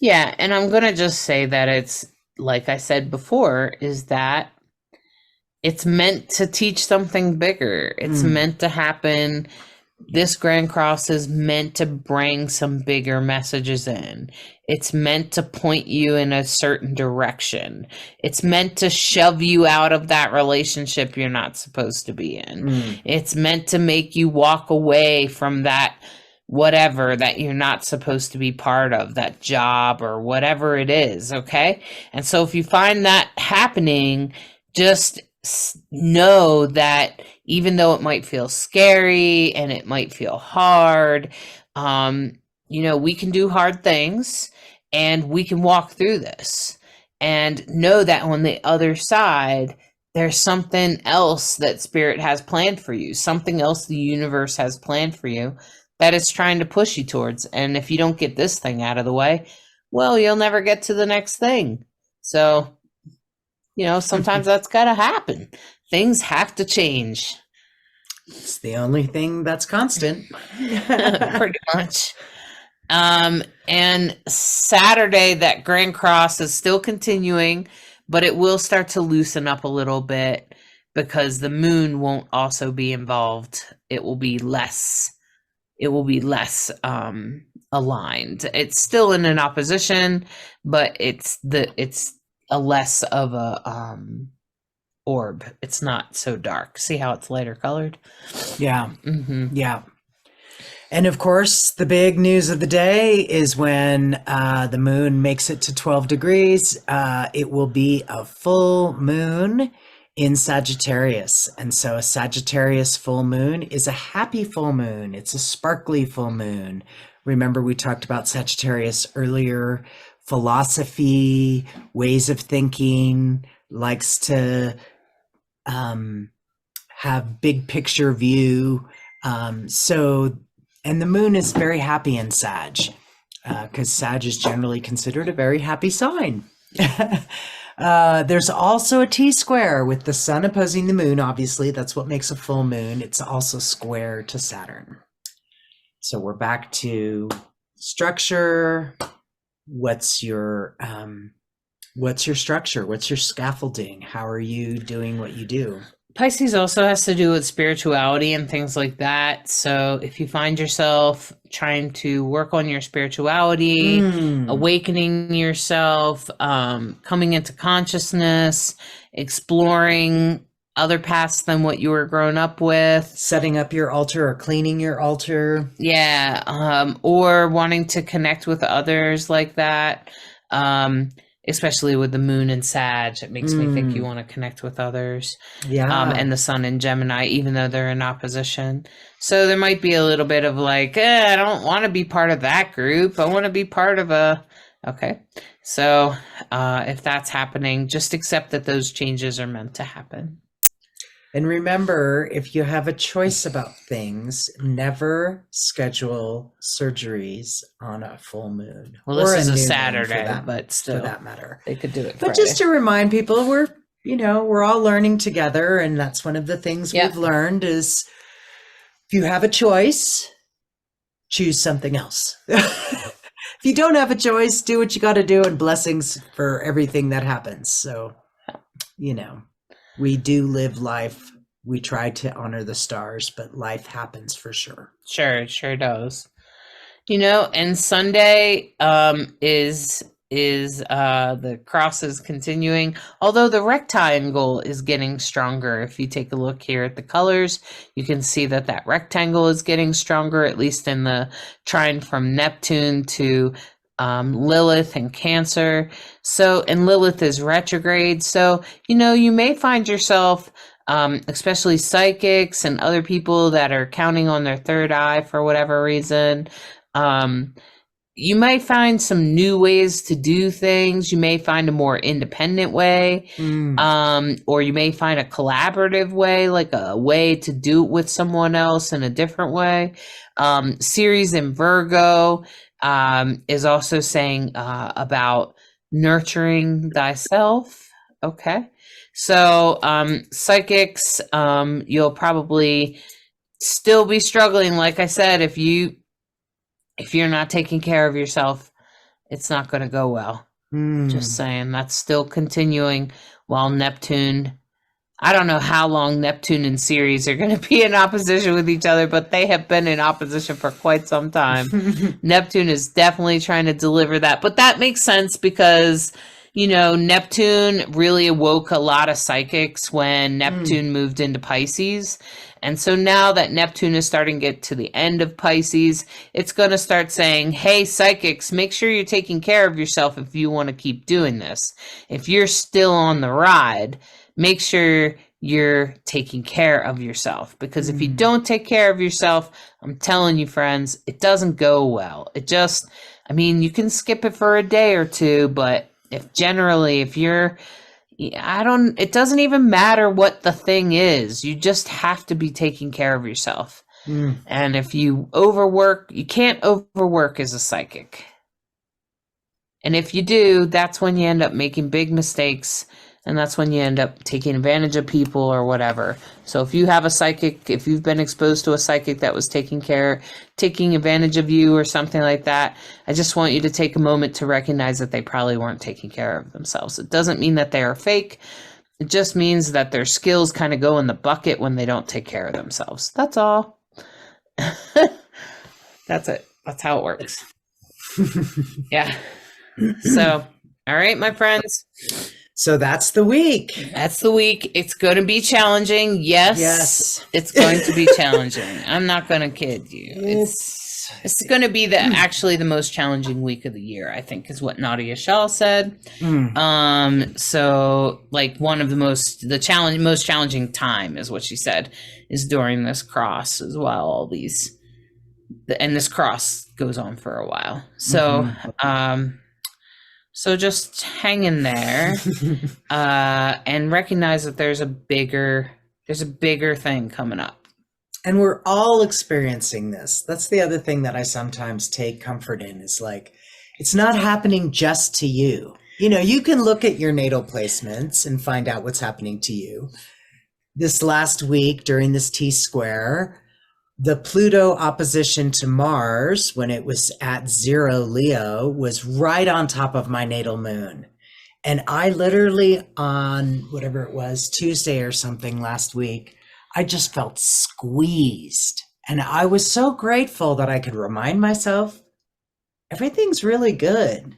yeah, and I'm going to just say that it's, like I said before, is that it's meant to teach something bigger. It's meant to happen. This Grand Cross is meant to bring some bigger messages in. It's meant to point you in a certain direction. It's meant to shove you out of that relationship you're not supposed to be in. It's meant to make you walk away from that whatever that you're not supposed to be part of, that job or whatever it is, okay? And so if you find that happening, just know that even though it might feel scary and it might feel hard, we can do hard things and we can walk through this, and know that on the other side, there's something else that Spirit has planned for you, something else the universe has planned for you that it's trying to push you towards. And if you don't get this thing out of the way, well, you'll never get to the next thing. So, sometimes that's got to happen. Things have to change. It's the only thing that's constant. Pretty much. And Saturday, that Grand Cross is still continuing, but it will start to loosen up a little bit because the moon won't also be involved. It will be less aligned. It's still in an opposition, but it's a less of a orb. It's not so dark. See how it's lighter colored? Yeah. Mm-hmm. Yeah. And of course, the big news of the day is when the moon makes it to 12 degrees, it will be a full moon in Sagittarius. And so a Sagittarius full moon is a happy full moon. It's a sparkly full moon. Remember, we talked about Sagittarius earlier. Philosophy, ways of thinking, likes to have big picture view. And the moon is very happy in Sag, because Sag is generally considered a very happy sign. There's also a T-square with the sun opposing the moon. Obviously, that's what makes a full moon. It's also square to Saturn. So we're back to structure. What's your structure? What's your scaffolding? How are you doing what you do? Pisces also has to do with spirituality and things like that. So if you find yourself trying to work on your spirituality, awakening yourself, coming into consciousness, exploring other paths than what you were grown up with, setting up your altar or cleaning your altar. Yeah. Or wanting to connect with others like that. Especially with the moon and Sag, it makes me think you want to connect with others. Yeah. And the sun in Gemini, even though they're in opposition. So there might be a little bit of like, I don't want to be part of that group. I want to be part of okay. So if that's happening, just accept that those changes are meant to happen. And remember, if you have a choice about things, never schedule surgeries on a full moon. Well, this is a new moon, Saturday, but still, for that matter, they could do it. But just to remind people, we're all learning together, and that's one of the things we've learned is if you have a choice, choose something else. If you don't have a choice, do what you got to do, and blessings for everything that happens. So, we do live life. We try to honor the stars, but life happens for sure. Sure, it sure does. And Sunday is the cross is continuing, although the rectangle is getting stronger. If you take a look here at the colors, you can see that rectangle is getting stronger, at least in the trine from Neptune to Lilith and Cancer. So, and Lilith is retrograde. So, you may find yourself, especially psychics and other people that are counting on their third eye for whatever reason. You might find some new ways to do things. You may find a more independent way, or you may find a collaborative way, like a way to do it with someone else in a different way. Ceres in Virgo is also saying about nurturing thyself. Okay. So psychics, you'll probably still be struggling. Like I said, if you're not taking care of yourself, it's not going to go well. Just saying, that's still continuing while Neptune, I don't know how long Neptune and Ceres are going to be in opposition with each other, but they have been in opposition for quite some time. Neptune is definitely trying to deliver that, but that makes sense because, Neptune really awoke a lot of psychics when Neptune moved into Pisces. And so now that Neptune is starting to get to the end of Pisces, it's going to start saying, hey, psychics, make sure you're taking care of yourself if you want to keep doing this. If you're still on the ride, make sure you're taking care of yourself. Because if you don't take care of yourself, I'm telling you, friends, it doesn't go well. You can skip it for a day or two, but if you're, it doesn't even matter what the thing is. You just have to be taking care of yourself. And if you overwork, you can't overwork as a psychic. And if you do, that's when you end up making big mistakes. And that's when you end up taking advantage of people or whatever. So if you have a psychic, if you've been exposed to a psychic that was taking advantage of you or something like that, I just want you to take a moment to recognize that they probably weren't taking care of themselves. It doesn't mean that they are fake. It just means that their skills kind of go in the bucket when they don't take care of themselves. That's all. That's it. That's how it works. Yeah. So, all right, my friends. So that's the week. That's the week. It's going to be challenging. Yes. Yes. It's going to be challenging. I'm not going to kid you. It's going to be actually the most challenging week of the year, I think, is what Nadia Shaw said. So like one of the most challenging time is what she said is during this cross as well. And this cross goes on for a while. So, so just hang in there, and recognize that there's a bigger thing coming up. And we're all experiencing this. That's the other thing that I sometimes take comfort in is like, it's not happening just to you. You know, you can look at your natal placements and find out what's happening to you. This last week during this T-square, the Pluto opposition to Mars, when it was at 0 Leo, was right on top of my natal moon. And I literally on whatever it was, Tuesday or something last week, I just felt squeezed. And I was so grateful that I could remind myself, everything's really good.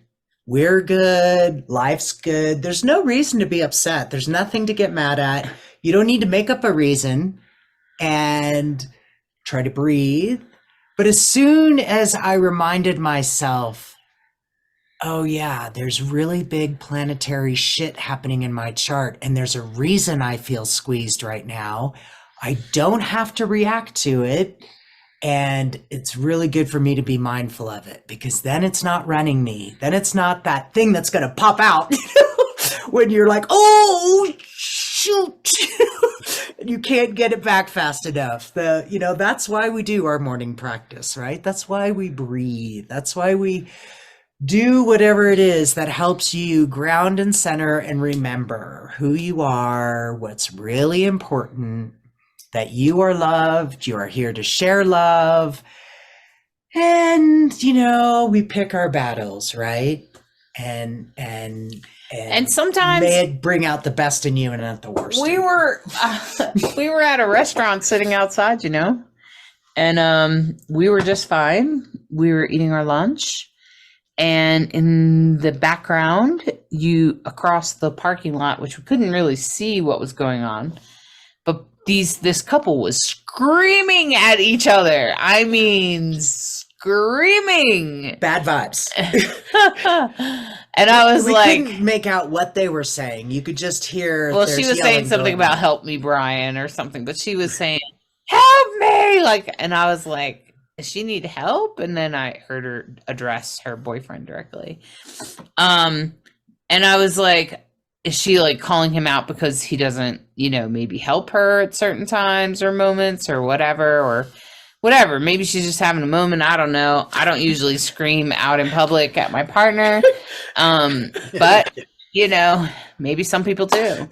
We're good. Life's good. There's no reason to be upset. There's nothing to get mad at. You don't need to make up a reason and try to breathe. But as soon as I reminded myself, oh yeah, there's really big planetary shit happening in my chart, and there's a reason I feel squeezed right now. I don't have to react to it. And it's really good for me to be mindful of it, because then it's not running me. Then it's not that thing that's going to pop out when you're like, oh, shoot. And you can't get it back fast enough. That's why we do our morning practice, right? That's why we breathe. That's why we do whatever it is that helps you ground and center and remember who you are, what's really important, that you are loved, you are here to share love. And, we pick our battles, right? And sometimes may it bring out the best in you and not the worst. We were at a restaurant sitting outside, and we were just fine. We were eating our lunch, and in the background, across the parking lot, which we couldn't really see what was going on, but this couple was screaming at each other. I mean, screaming. Bad vibes. And I was we like, couldn't make out what they were saying. You could just hear. Well, she was saying something about "help me, Brian" or something, but she was saying "help me," and I was like, "Does she need help?" And then I heard her address her boyfriend directly, and I was like, "Is she calling him out because he doesn't, maybe help her at certain times or moments or whatever?" Maybe she's just having a moment. I don't know. I don't usually scream out in public at my partner. But maybe some people do.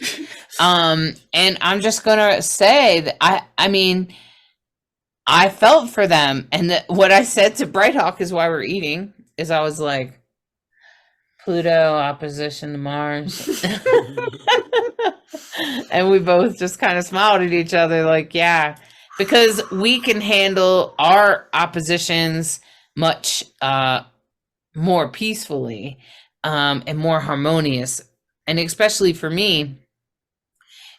And I'm just going to say that I felt for them. And what I said to Bright Hawk is why we're eating is I was like, Pluto opposition to Mars. And we both just kind of smiled at each other like, yeah. Because we can handle our oppositions much more peacefully and more harmonious. And especially for me,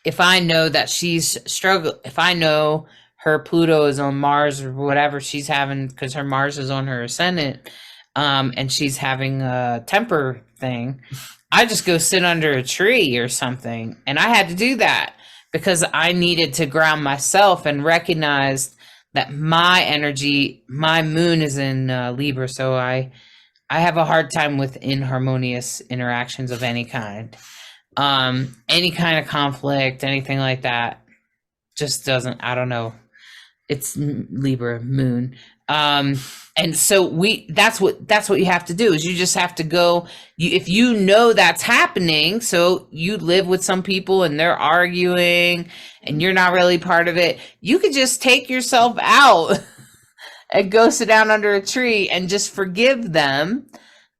if I know that she's struggling, if I know her Pluto is on Mars or whatever she's having, because her Mars is on her ascendant, and she's having a temper thing, I just go sit under a tree or something. And I had to do that, because I needed to ground myself and recognize that my energy, my moon is in Libra, so I have a hard time with inharmonious interactions of any kind. Any kind of conflict, anything like that, just doesn't, I don't know. It's Libra moon. And so that's what you have to do, is you just have to go, if you know that's happening, so you live with some people and they're arguing and you're not really part of it, you could just take yourself out and go sit down under a tree and just forgive them.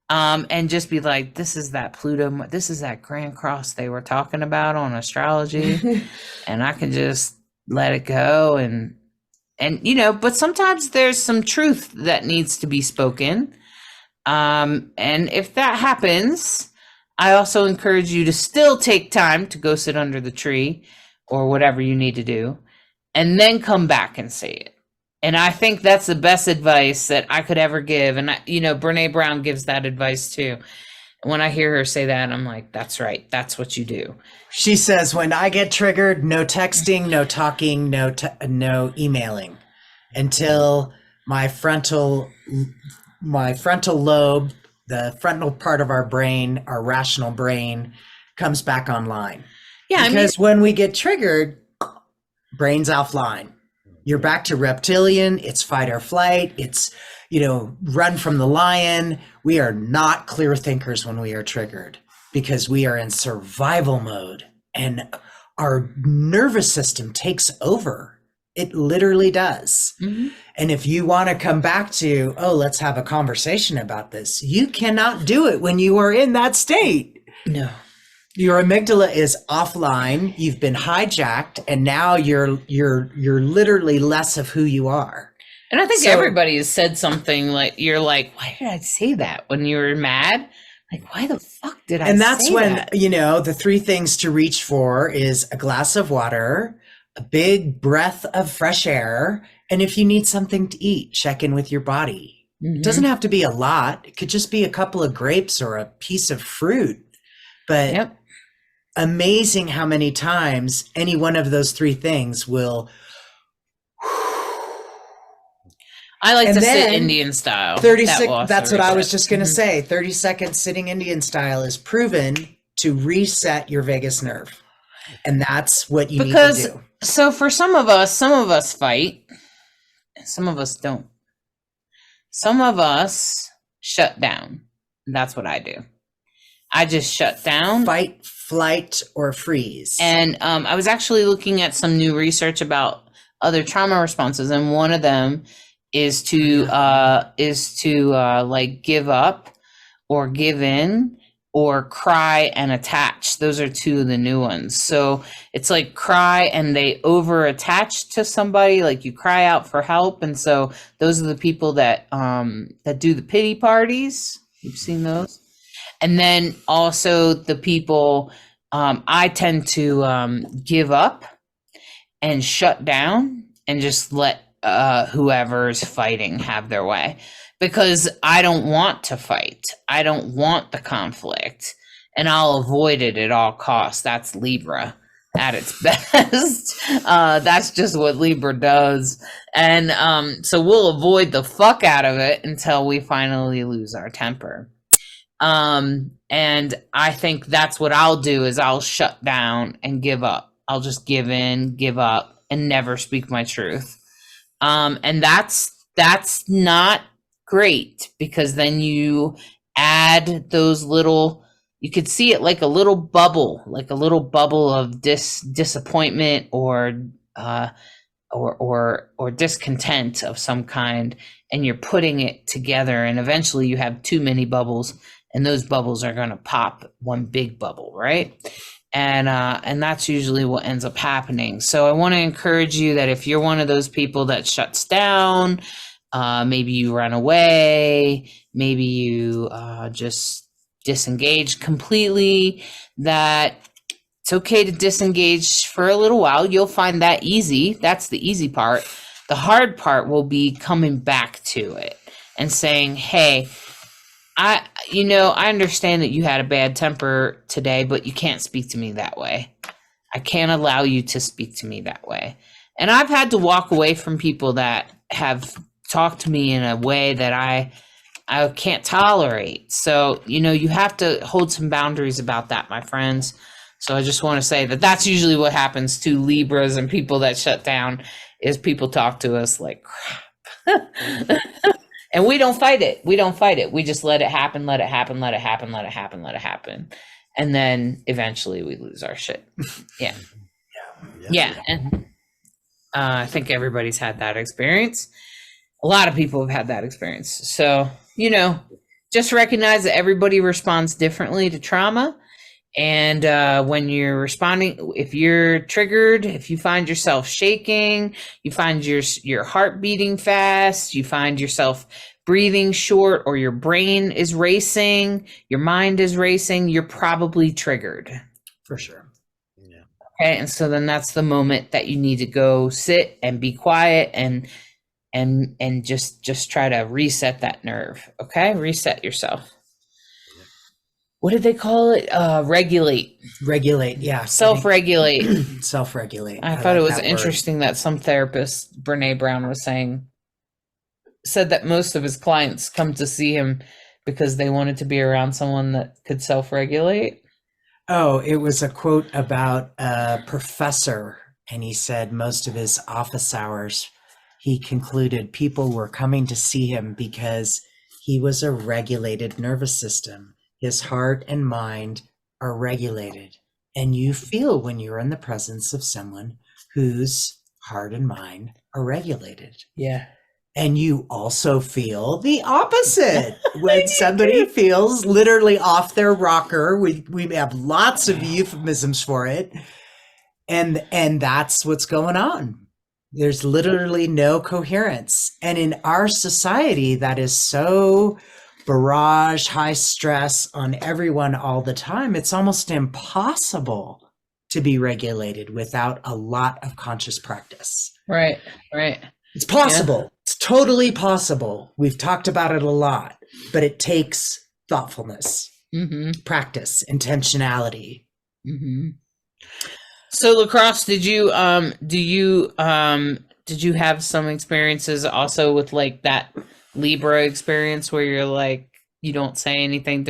And just be like, this is that Pluto, this is that Grand Cross they were talking about on astrology. And I can just let it go. And but sometimes there's some truth that needs to be spoken. And if that happens, I also encourage you to still take time to go sit under the tree or whatever you need to do, and then come back and say it. And I think that's the best advice that I could ever give. And Brene Brown gives that advice too. When I hear her say that, I'm like, that's right. That's what you do. She says, when I get triggered, no texting, no talking, no emailing until my frontal lobe, the frontal part of our brain, our rational brain, comes back online. Yeah, because when we get triggered, brain's offline. You're back to reptilian. It's fight or flight. It's, run from the lion. We are not clear thinkers when we are triggered because we are in survival mode and our nervous system takes over. It literally does. Mm-hmm. And if you want to come back to, let's have a conversation about this, you cannot do it when you are in that state. No. Your amygdala is offline. You've been hijacked, and now you're literally less of who you are. And I think everybody has said something like, you're like, why did I say that when you were mad? Like, why the fuck did I say that? And that's when, the 3 things to reach for is a glass of water, a big breath of fresh air, and if you need something to eat, check in with your body. Mm-hmm. It doesn't have to be a lot. It could just be a couple of grapes or a piece of fruit. But amazing how many times any one of those 3 things will. I like to sit Indian style. 36. That's what I was just going to say. 30-second sitting Indian style is proven to reset your vagus nerve. And that's what you need to do. So for some of us fight. Some of us don't. Some of us shut down. And that's what I do. I just shut down. Fight, flight, or freeze. And I was actually looking at some new research about other trauma responses, and one of them is to like give up or give in or cry and attach. Those are 2 of the new ones. So it's like cry and they over attach to somebody, like you cry out for help. And so those are the people that do the pity parties. You've seen those. And then also the people, I tend to give up and shut down and just let whoever's fighting have their way, because I don't want to fight. I don't want the conflict, and I'll avoid it at all costs. That's Libra at its best. That's just what Libra does. And so we'll avoid the fuck out of it until we finally lose our temper. And I think that's what I'll do is I'll shut down and give up. I'll just give in, give up, and never speak my truth. And that's not great, because then you add those little, you could see it like a little bubble of disappointment or discontent of some kind, and you're putting it together, and eventually you have too many bubbles, and those bubbles are going to pop one big bubble, right? And that's usually what ends up happening. So I want to encourage you that if you're one of those people that shuts down, maybe you run away, maybe you just disengage completely, that it's okay to disengage for a little while. You'll find that easy. That's the easy part. The hard part will be coming back to it and saying, hey, I understand that you had a bad temper today, but you can't speak to me that way. I can't allow you to speak to me that way. And I've had to walk away from people that have talked to me in a way that I can't tolerate. So, you have to hold some boundaries about that, my friends. So I just want to say that that's usually what happens to Libras and people that shut down, is people talk to us like crap. And we don't fight it. We just let it happen. And then eventually we lose our shit. Yeah. And I think everybody's had that experience. A lot of people have had that experience. So, just recognize that everybody responds differently to trauma. And when you're responding, if you're triggered, if you find yourself shaking, you find your heart beating fast, you find yourself breathing short or your brain is racing, your mind is racing, you're probably triggered. For sure. Yeah. Okay. And so then that's the moment that you need to go sit and be quiet and just try to reset that nerve. Okay. Reset yourself. Yeah. What did they call it? Regulate. Regulate. Yeah. Self-regulate. Self-regulate. I thought it like was that word. interesting that some therapist, Brene Brown, said that most of his clients come to see him because they wanted to be around someone that could self-regulate. Oh, it was a quote about a professor, and he said most of his office hours, he concluded people were coming to see him because he was a regulated nervous system. His heart and mind are regulated. And you feel when you're in the presence of someone whose heart and mind are regulated. Yeah. And you also feel the opposite when somebody feels literally off their rocker. We have lots of euphemisms for it. And that's what's going on. There's literally no coherence. And in our society that is so barrage, high stress on everyone all the time, it's almost impossible to be regulated without a lot of conscious practice. Right. It's possible. Yeah. It's totally possible. We've talked about it a lot, but it takes thoughtfulness, practice, intentionality. So Lacrosse, did you have some experiences also with like that Libra experience where you're like, you don't say anything?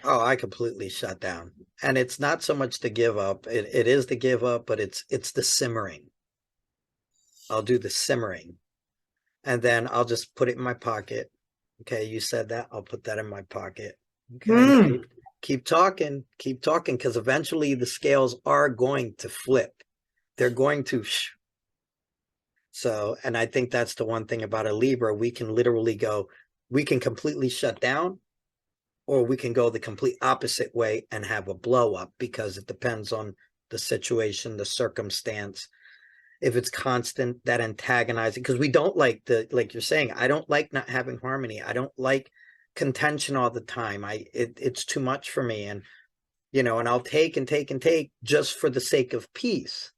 Oh, I completely shut down. And it's not so much the give up. It is the give up, but it's the simmering. I'll do the simmering. And then I'll just put it in my pocket. Okay, you said that. I'll put that in my pocket. Okay, keep talking, because eventually the scales are going to flip. They're going to. So, and I think that's the one thing about a Libra. We can literally go, we can completely shut down, or we can go the complete opposite way and have a blow up, because it depends on the situation, the circumstance. If it's constant, that antagonizing, because we don't like like you're saying, I don't like not having harmony. I don't like contention all the time. It's too much for me. And, and I'll take and take and take just for the sake of peace,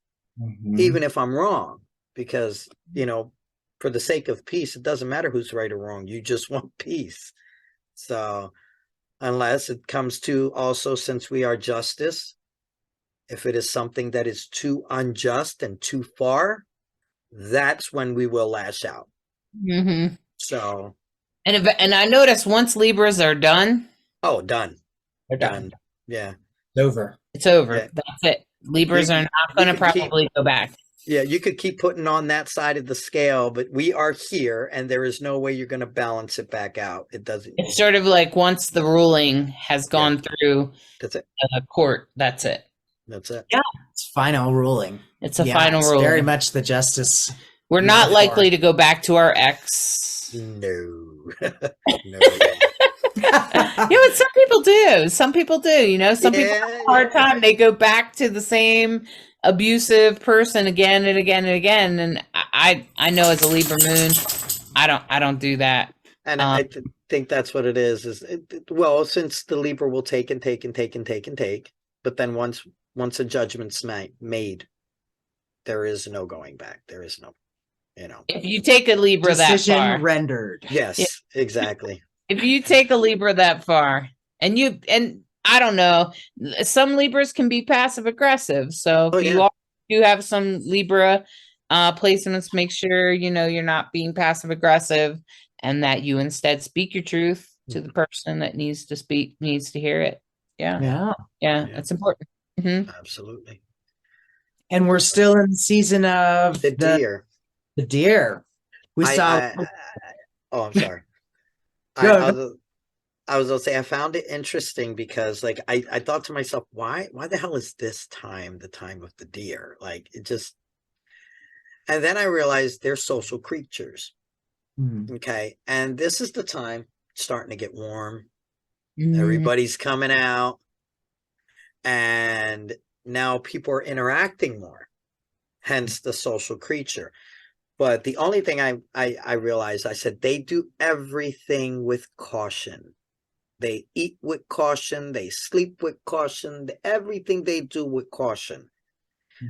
even if I'm wrong, because, for the sake of peace, it doesn't matter who's right or wrong. You just want peace. So unless it comes to also, since we are justice, if it is something that is too unjust and too far, that's when we will lash out. So, and I noticed once Libras are done. Oh, done. They're done. Yeah. It's over. Yeah. That's it. Libras are not going to probably go back. Yeah, you could keep putting on that side of the scale, but we are here, and there is no way you're going to balance it back out. It doesn't. It's sort of like once the ruling has gone through that's it. Court, that's it. That's it. Yeah. It's final ruling. It's a final ruling. Very much the justice. We're not likely to go back to our ex. No. No. But some people do. Some people have a hard time. They go back to the same abusive person again and again and again. And I know as a Libra moon, I don't do that. And I think that's what it is. Well, since the Libra will take and take and take and take and take, but then once a judgment's made, there is no going back. There is no, If you take a Libra decision that far, rendered. Yes, exactly. If you take a Libra that far, and I don't know, some Libras can be passive aggressive. So if you do have some Libra placements, make sure you're not being passive aggressive, and that you instead speak your truth to the person that needs to hear it. Yeah. That's important. Absolutely. And we're still in the season of the deer. The deer. We saw. I'm sorry. I was going to say, I found it interesting because, like, I thought to myself, why the hell is this time the time of the deer? Like, it just, and then I realized they're social creatures. Okay. And this is the time starting to get warm. Everybody's coming out, and now people are interacting more, hence the social creature. But the only thing I realized, I said, they do everything with caution. They eat with caution. They sleep with caution. Everything they do with caution.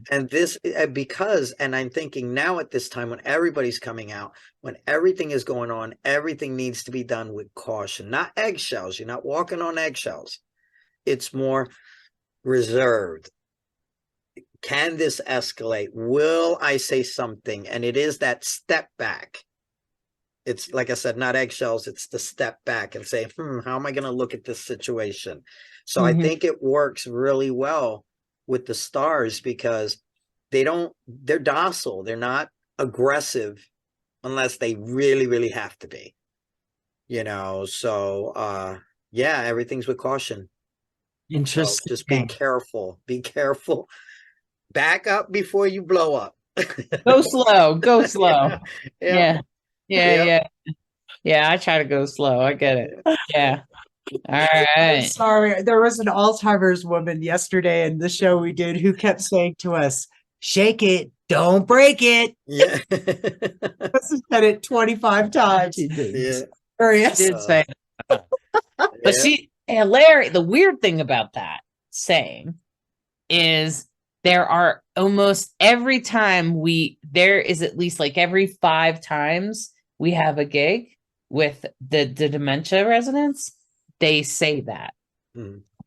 And this, because, and I'm thinking now at this time when everybody's coming out, when everything is going on, everything needs to be done with caution, not eggshells. You're not walking on eggshells. It's more reserved. Can this escalate? Will I say something? And it is that step back. It's like I said, not eggshells. It's the step back and say, how am I going to look at this situation? So I think it works really well with the stars because they're docile. They're not aggressive unless they really, really have to be, so, yeah, everything's with caution. So Interesting. just be careful, back up before you blow up. Go slow, go slow. Yeah. Yeah. I try to go slow. I get it. Yeah. All I'm right. sorry. There was an Alzheimer's woman yesterday in the show we did who kept saying to us, shake it, don't break it. Yeah. She said it 25 times. She did. Yeah. Hilarious. She did say that. But Yeah. she, Larry, the weird thing about that saying is there are almost every time there is at least like every 5 times we have a gig with the dementia residents, they say that.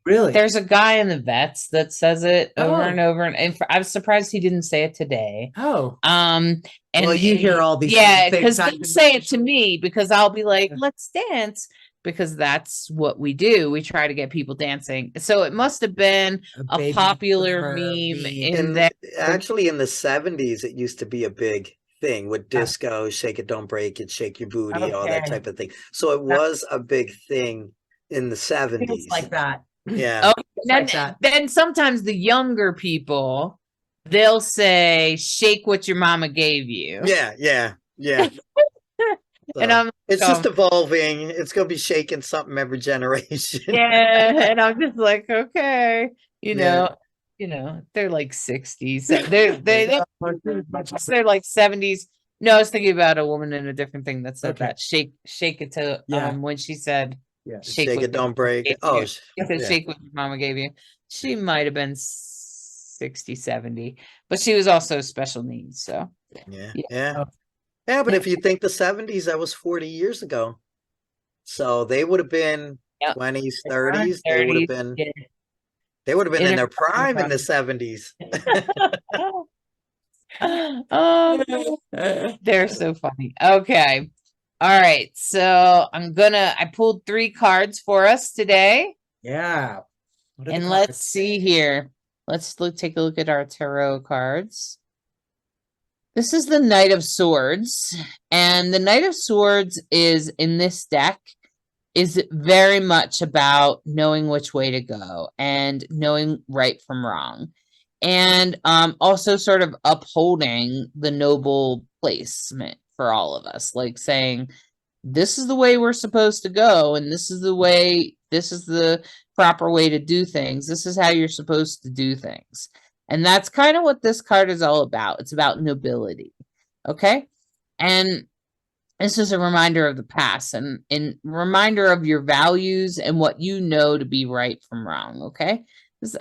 Really? There's a guy in the vets that says it over Oh. and over, and I was surprised he didn't say it today. Oh. And Well, you hear all these yeah, things. because they say it to me because I'll be like, let's dance, because that's what we do. We try to get people dancing. So it must have been a baby popular boomer meme meme. in that. Actually, in the 70s, it used to be a big thing with disco, shake it, don't break it, shake your booty, all that Okay. type of thing. So it was a big thing in the 70s. Feels like that. Yeah. Oh, like that. then sometimes the younger people, they'll say, shake what your mama gave you. Yeah. And I'm it's just evolving. It's going to be shaking something every generation. Yeah, and I'm just like, okay, they're like 60s. They're like 70s. No, I was thinking about a woman in a different thing that said that shake it to when she said shake it, don't break it. Oh, shake what your mama gave you. She might have been 60, 70, but she was also special needs. So yeah. But if you think the 70s, that was 40 years ago. So they would have been 20s, 30s. They would have been in their prime in the 70s. Oh, they're so funny. Okay. All right. So I pulled 3 cards for us today. Yeah. And let's see here. Let's take a look at our tarot cards. This is the Knight of Swords, and the Knight of Swords is in this deck is very much about knowing which way to go and knowing right from wrong, and also sort of upholding the noble placement for all of us, like saying, this is the way we're supposed to go, and this is the proper way to do things. This is how you're supposed to do things. And that's kind of what this card is all about. It's about nobility. Okay. And this is a reminder of the past and reminder of your values and what you know to be right from wrong. Okay.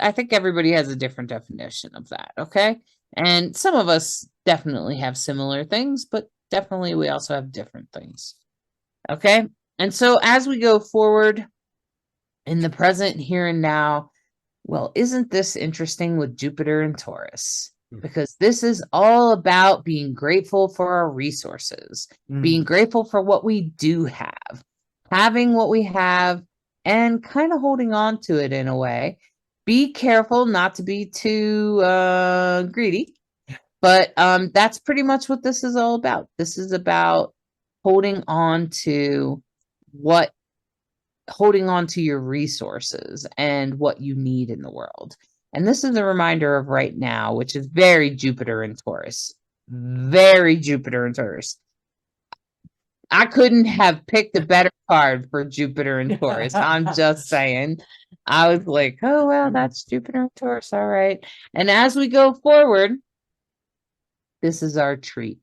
I think everybody has a different definition of that. Okay. And some of us definitely have similar things, but definitely we also have different things. Okay. And so as we go forward in the present, here and now, well, isn't this interesting with Jupiter and Taurus? Because this is all about being grateful for our resources, being grateful for what we do have, having what we have, and kind of holding on to it in a way. Be careful not to be too greedy, but that's pretty much what this is all about. This is about holding on to your resources and what you need in the world. And this is a reminder of right now, which is very Jupiter and Taurus. Very Jupiter and Taurus. I couldn't have picked a better card for Jupiter and Taurus. I'm just saying. I was like, oh, well, that's Jupiter and Taurus. All right. And as we go forward, this is our treat.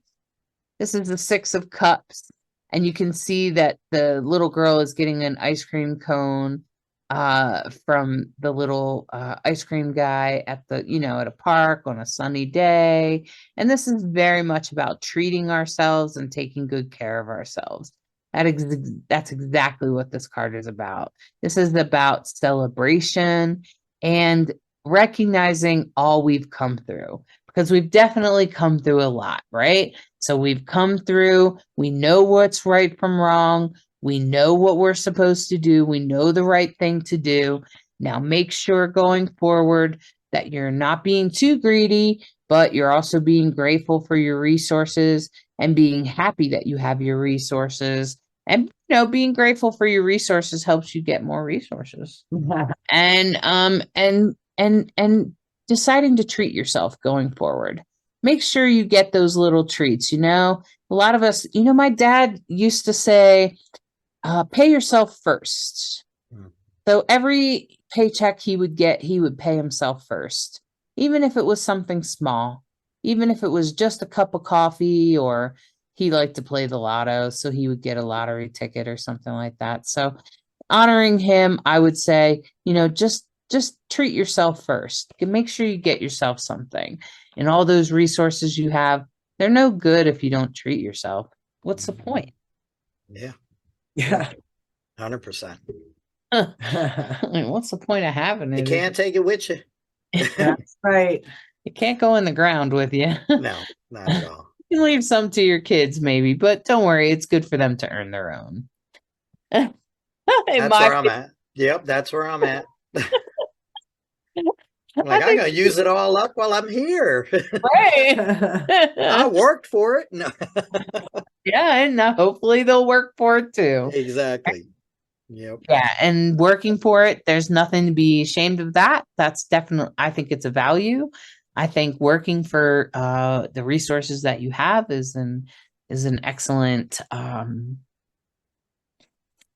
This is the Six of Cups. And you can see that the little girl is getting an ice cream cone from the little ice cream guy at at a park on a sunny day. And this is very much about treating ourselves and taking good care of ourselves. That's exactly what this card is about. This is about celebration and recognizing all we've come through, because we've definitely come through a lot, right? So we've come through, we know what's right from wrong. We know what we're supposed to do. We know the right thing to do. Now make sure going forward that you're not being too greedy, but you're also being grateful for your resources and being happy that you have your resources. And being grateful for your resources helps you get more resources. And deciding to treat yourself going forward. Make sure you get those little treats. A lot of us, my dad used to say, pay yourself first. So every paycheck he would get, he would pay himself first, even if it was something small, even if it was just a cup of coffee, or he liked to play the lotto, so he would get a lottery ticket or something like that. So honoring him, I would say, just treat yourself first. Make sure you get yourself something. And all those resources you have, they're no good if you don't treat yourself. What's the point? Yeah. Yeah. 100%. What's the point of having it? You can't take it with you. That's right. It can't go in the ground with you. No, not at all. You can leave some to your kids maybe, but don't worry, it's good for them to earn their own. That's where I'm at. Yep, that's where I'm at. I'm going to use it all up while I'm here. Right. I worked for it. No. Yeah, and hopefully they'll work for it too. Exactly. Yep. Yeah, and working for it, there's nothing to be ashamed of that. That's definitely, I think it's a value. I think working for the resources that you have is an excellent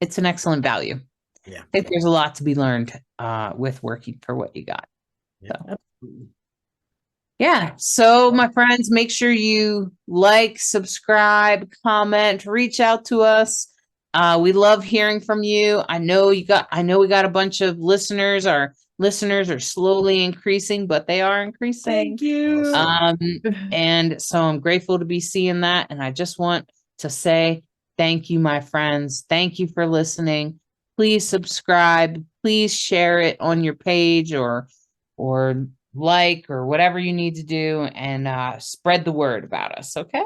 it's an excellent value. Yeah. I think there's a lot to be learned with working for what you got. Yeah. So. Yeah. So my friends, make sure you like, subscribe, comment, reach out to us. We love hearing from you. I know we got a bunch of listeners. Our listeners are slowly increasing, but they are increasing. Thank you. And so I'm grateful to be seeing that. And I just want to say thank you, my friends. Thank you for listening. Please subscribe. Please share it on your page or like or whatever you need to do, and spread the word about us. Okay.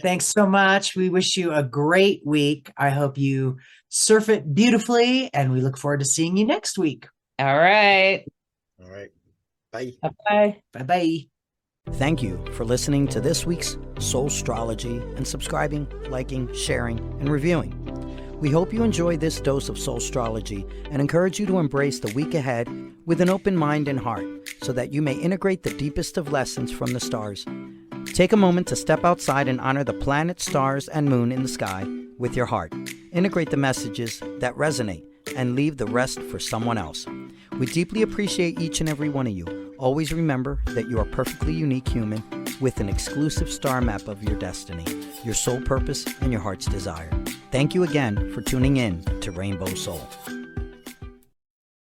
Thanks so much. We wish you a great week. I hope you surf it beautifully, and we look forward to seeing you next week. All right. All right. Bye. Bye-bye. Bye-bye. Thank you for listening to this week's Soulstrology and subscribing, liking, sharing, and reviewing. We hope you enjoy this dose of Soulstrology and encourage you to embrace the week ahead with an open mind and heart so that you may integrate the deepest of lessons from the stars. Take a moment to step outside and honor the planets, stars, and moon in the sky with your heart. Integrate the messages that resonate and leave the rest for someone else. We deeply appreciate each and every one of you. Always remember that you are a perfectly unique human with an exclusive star map of your destiny, your soul purpose, and your heart's desire. Thank you again for tuning in to Rainbow Soul.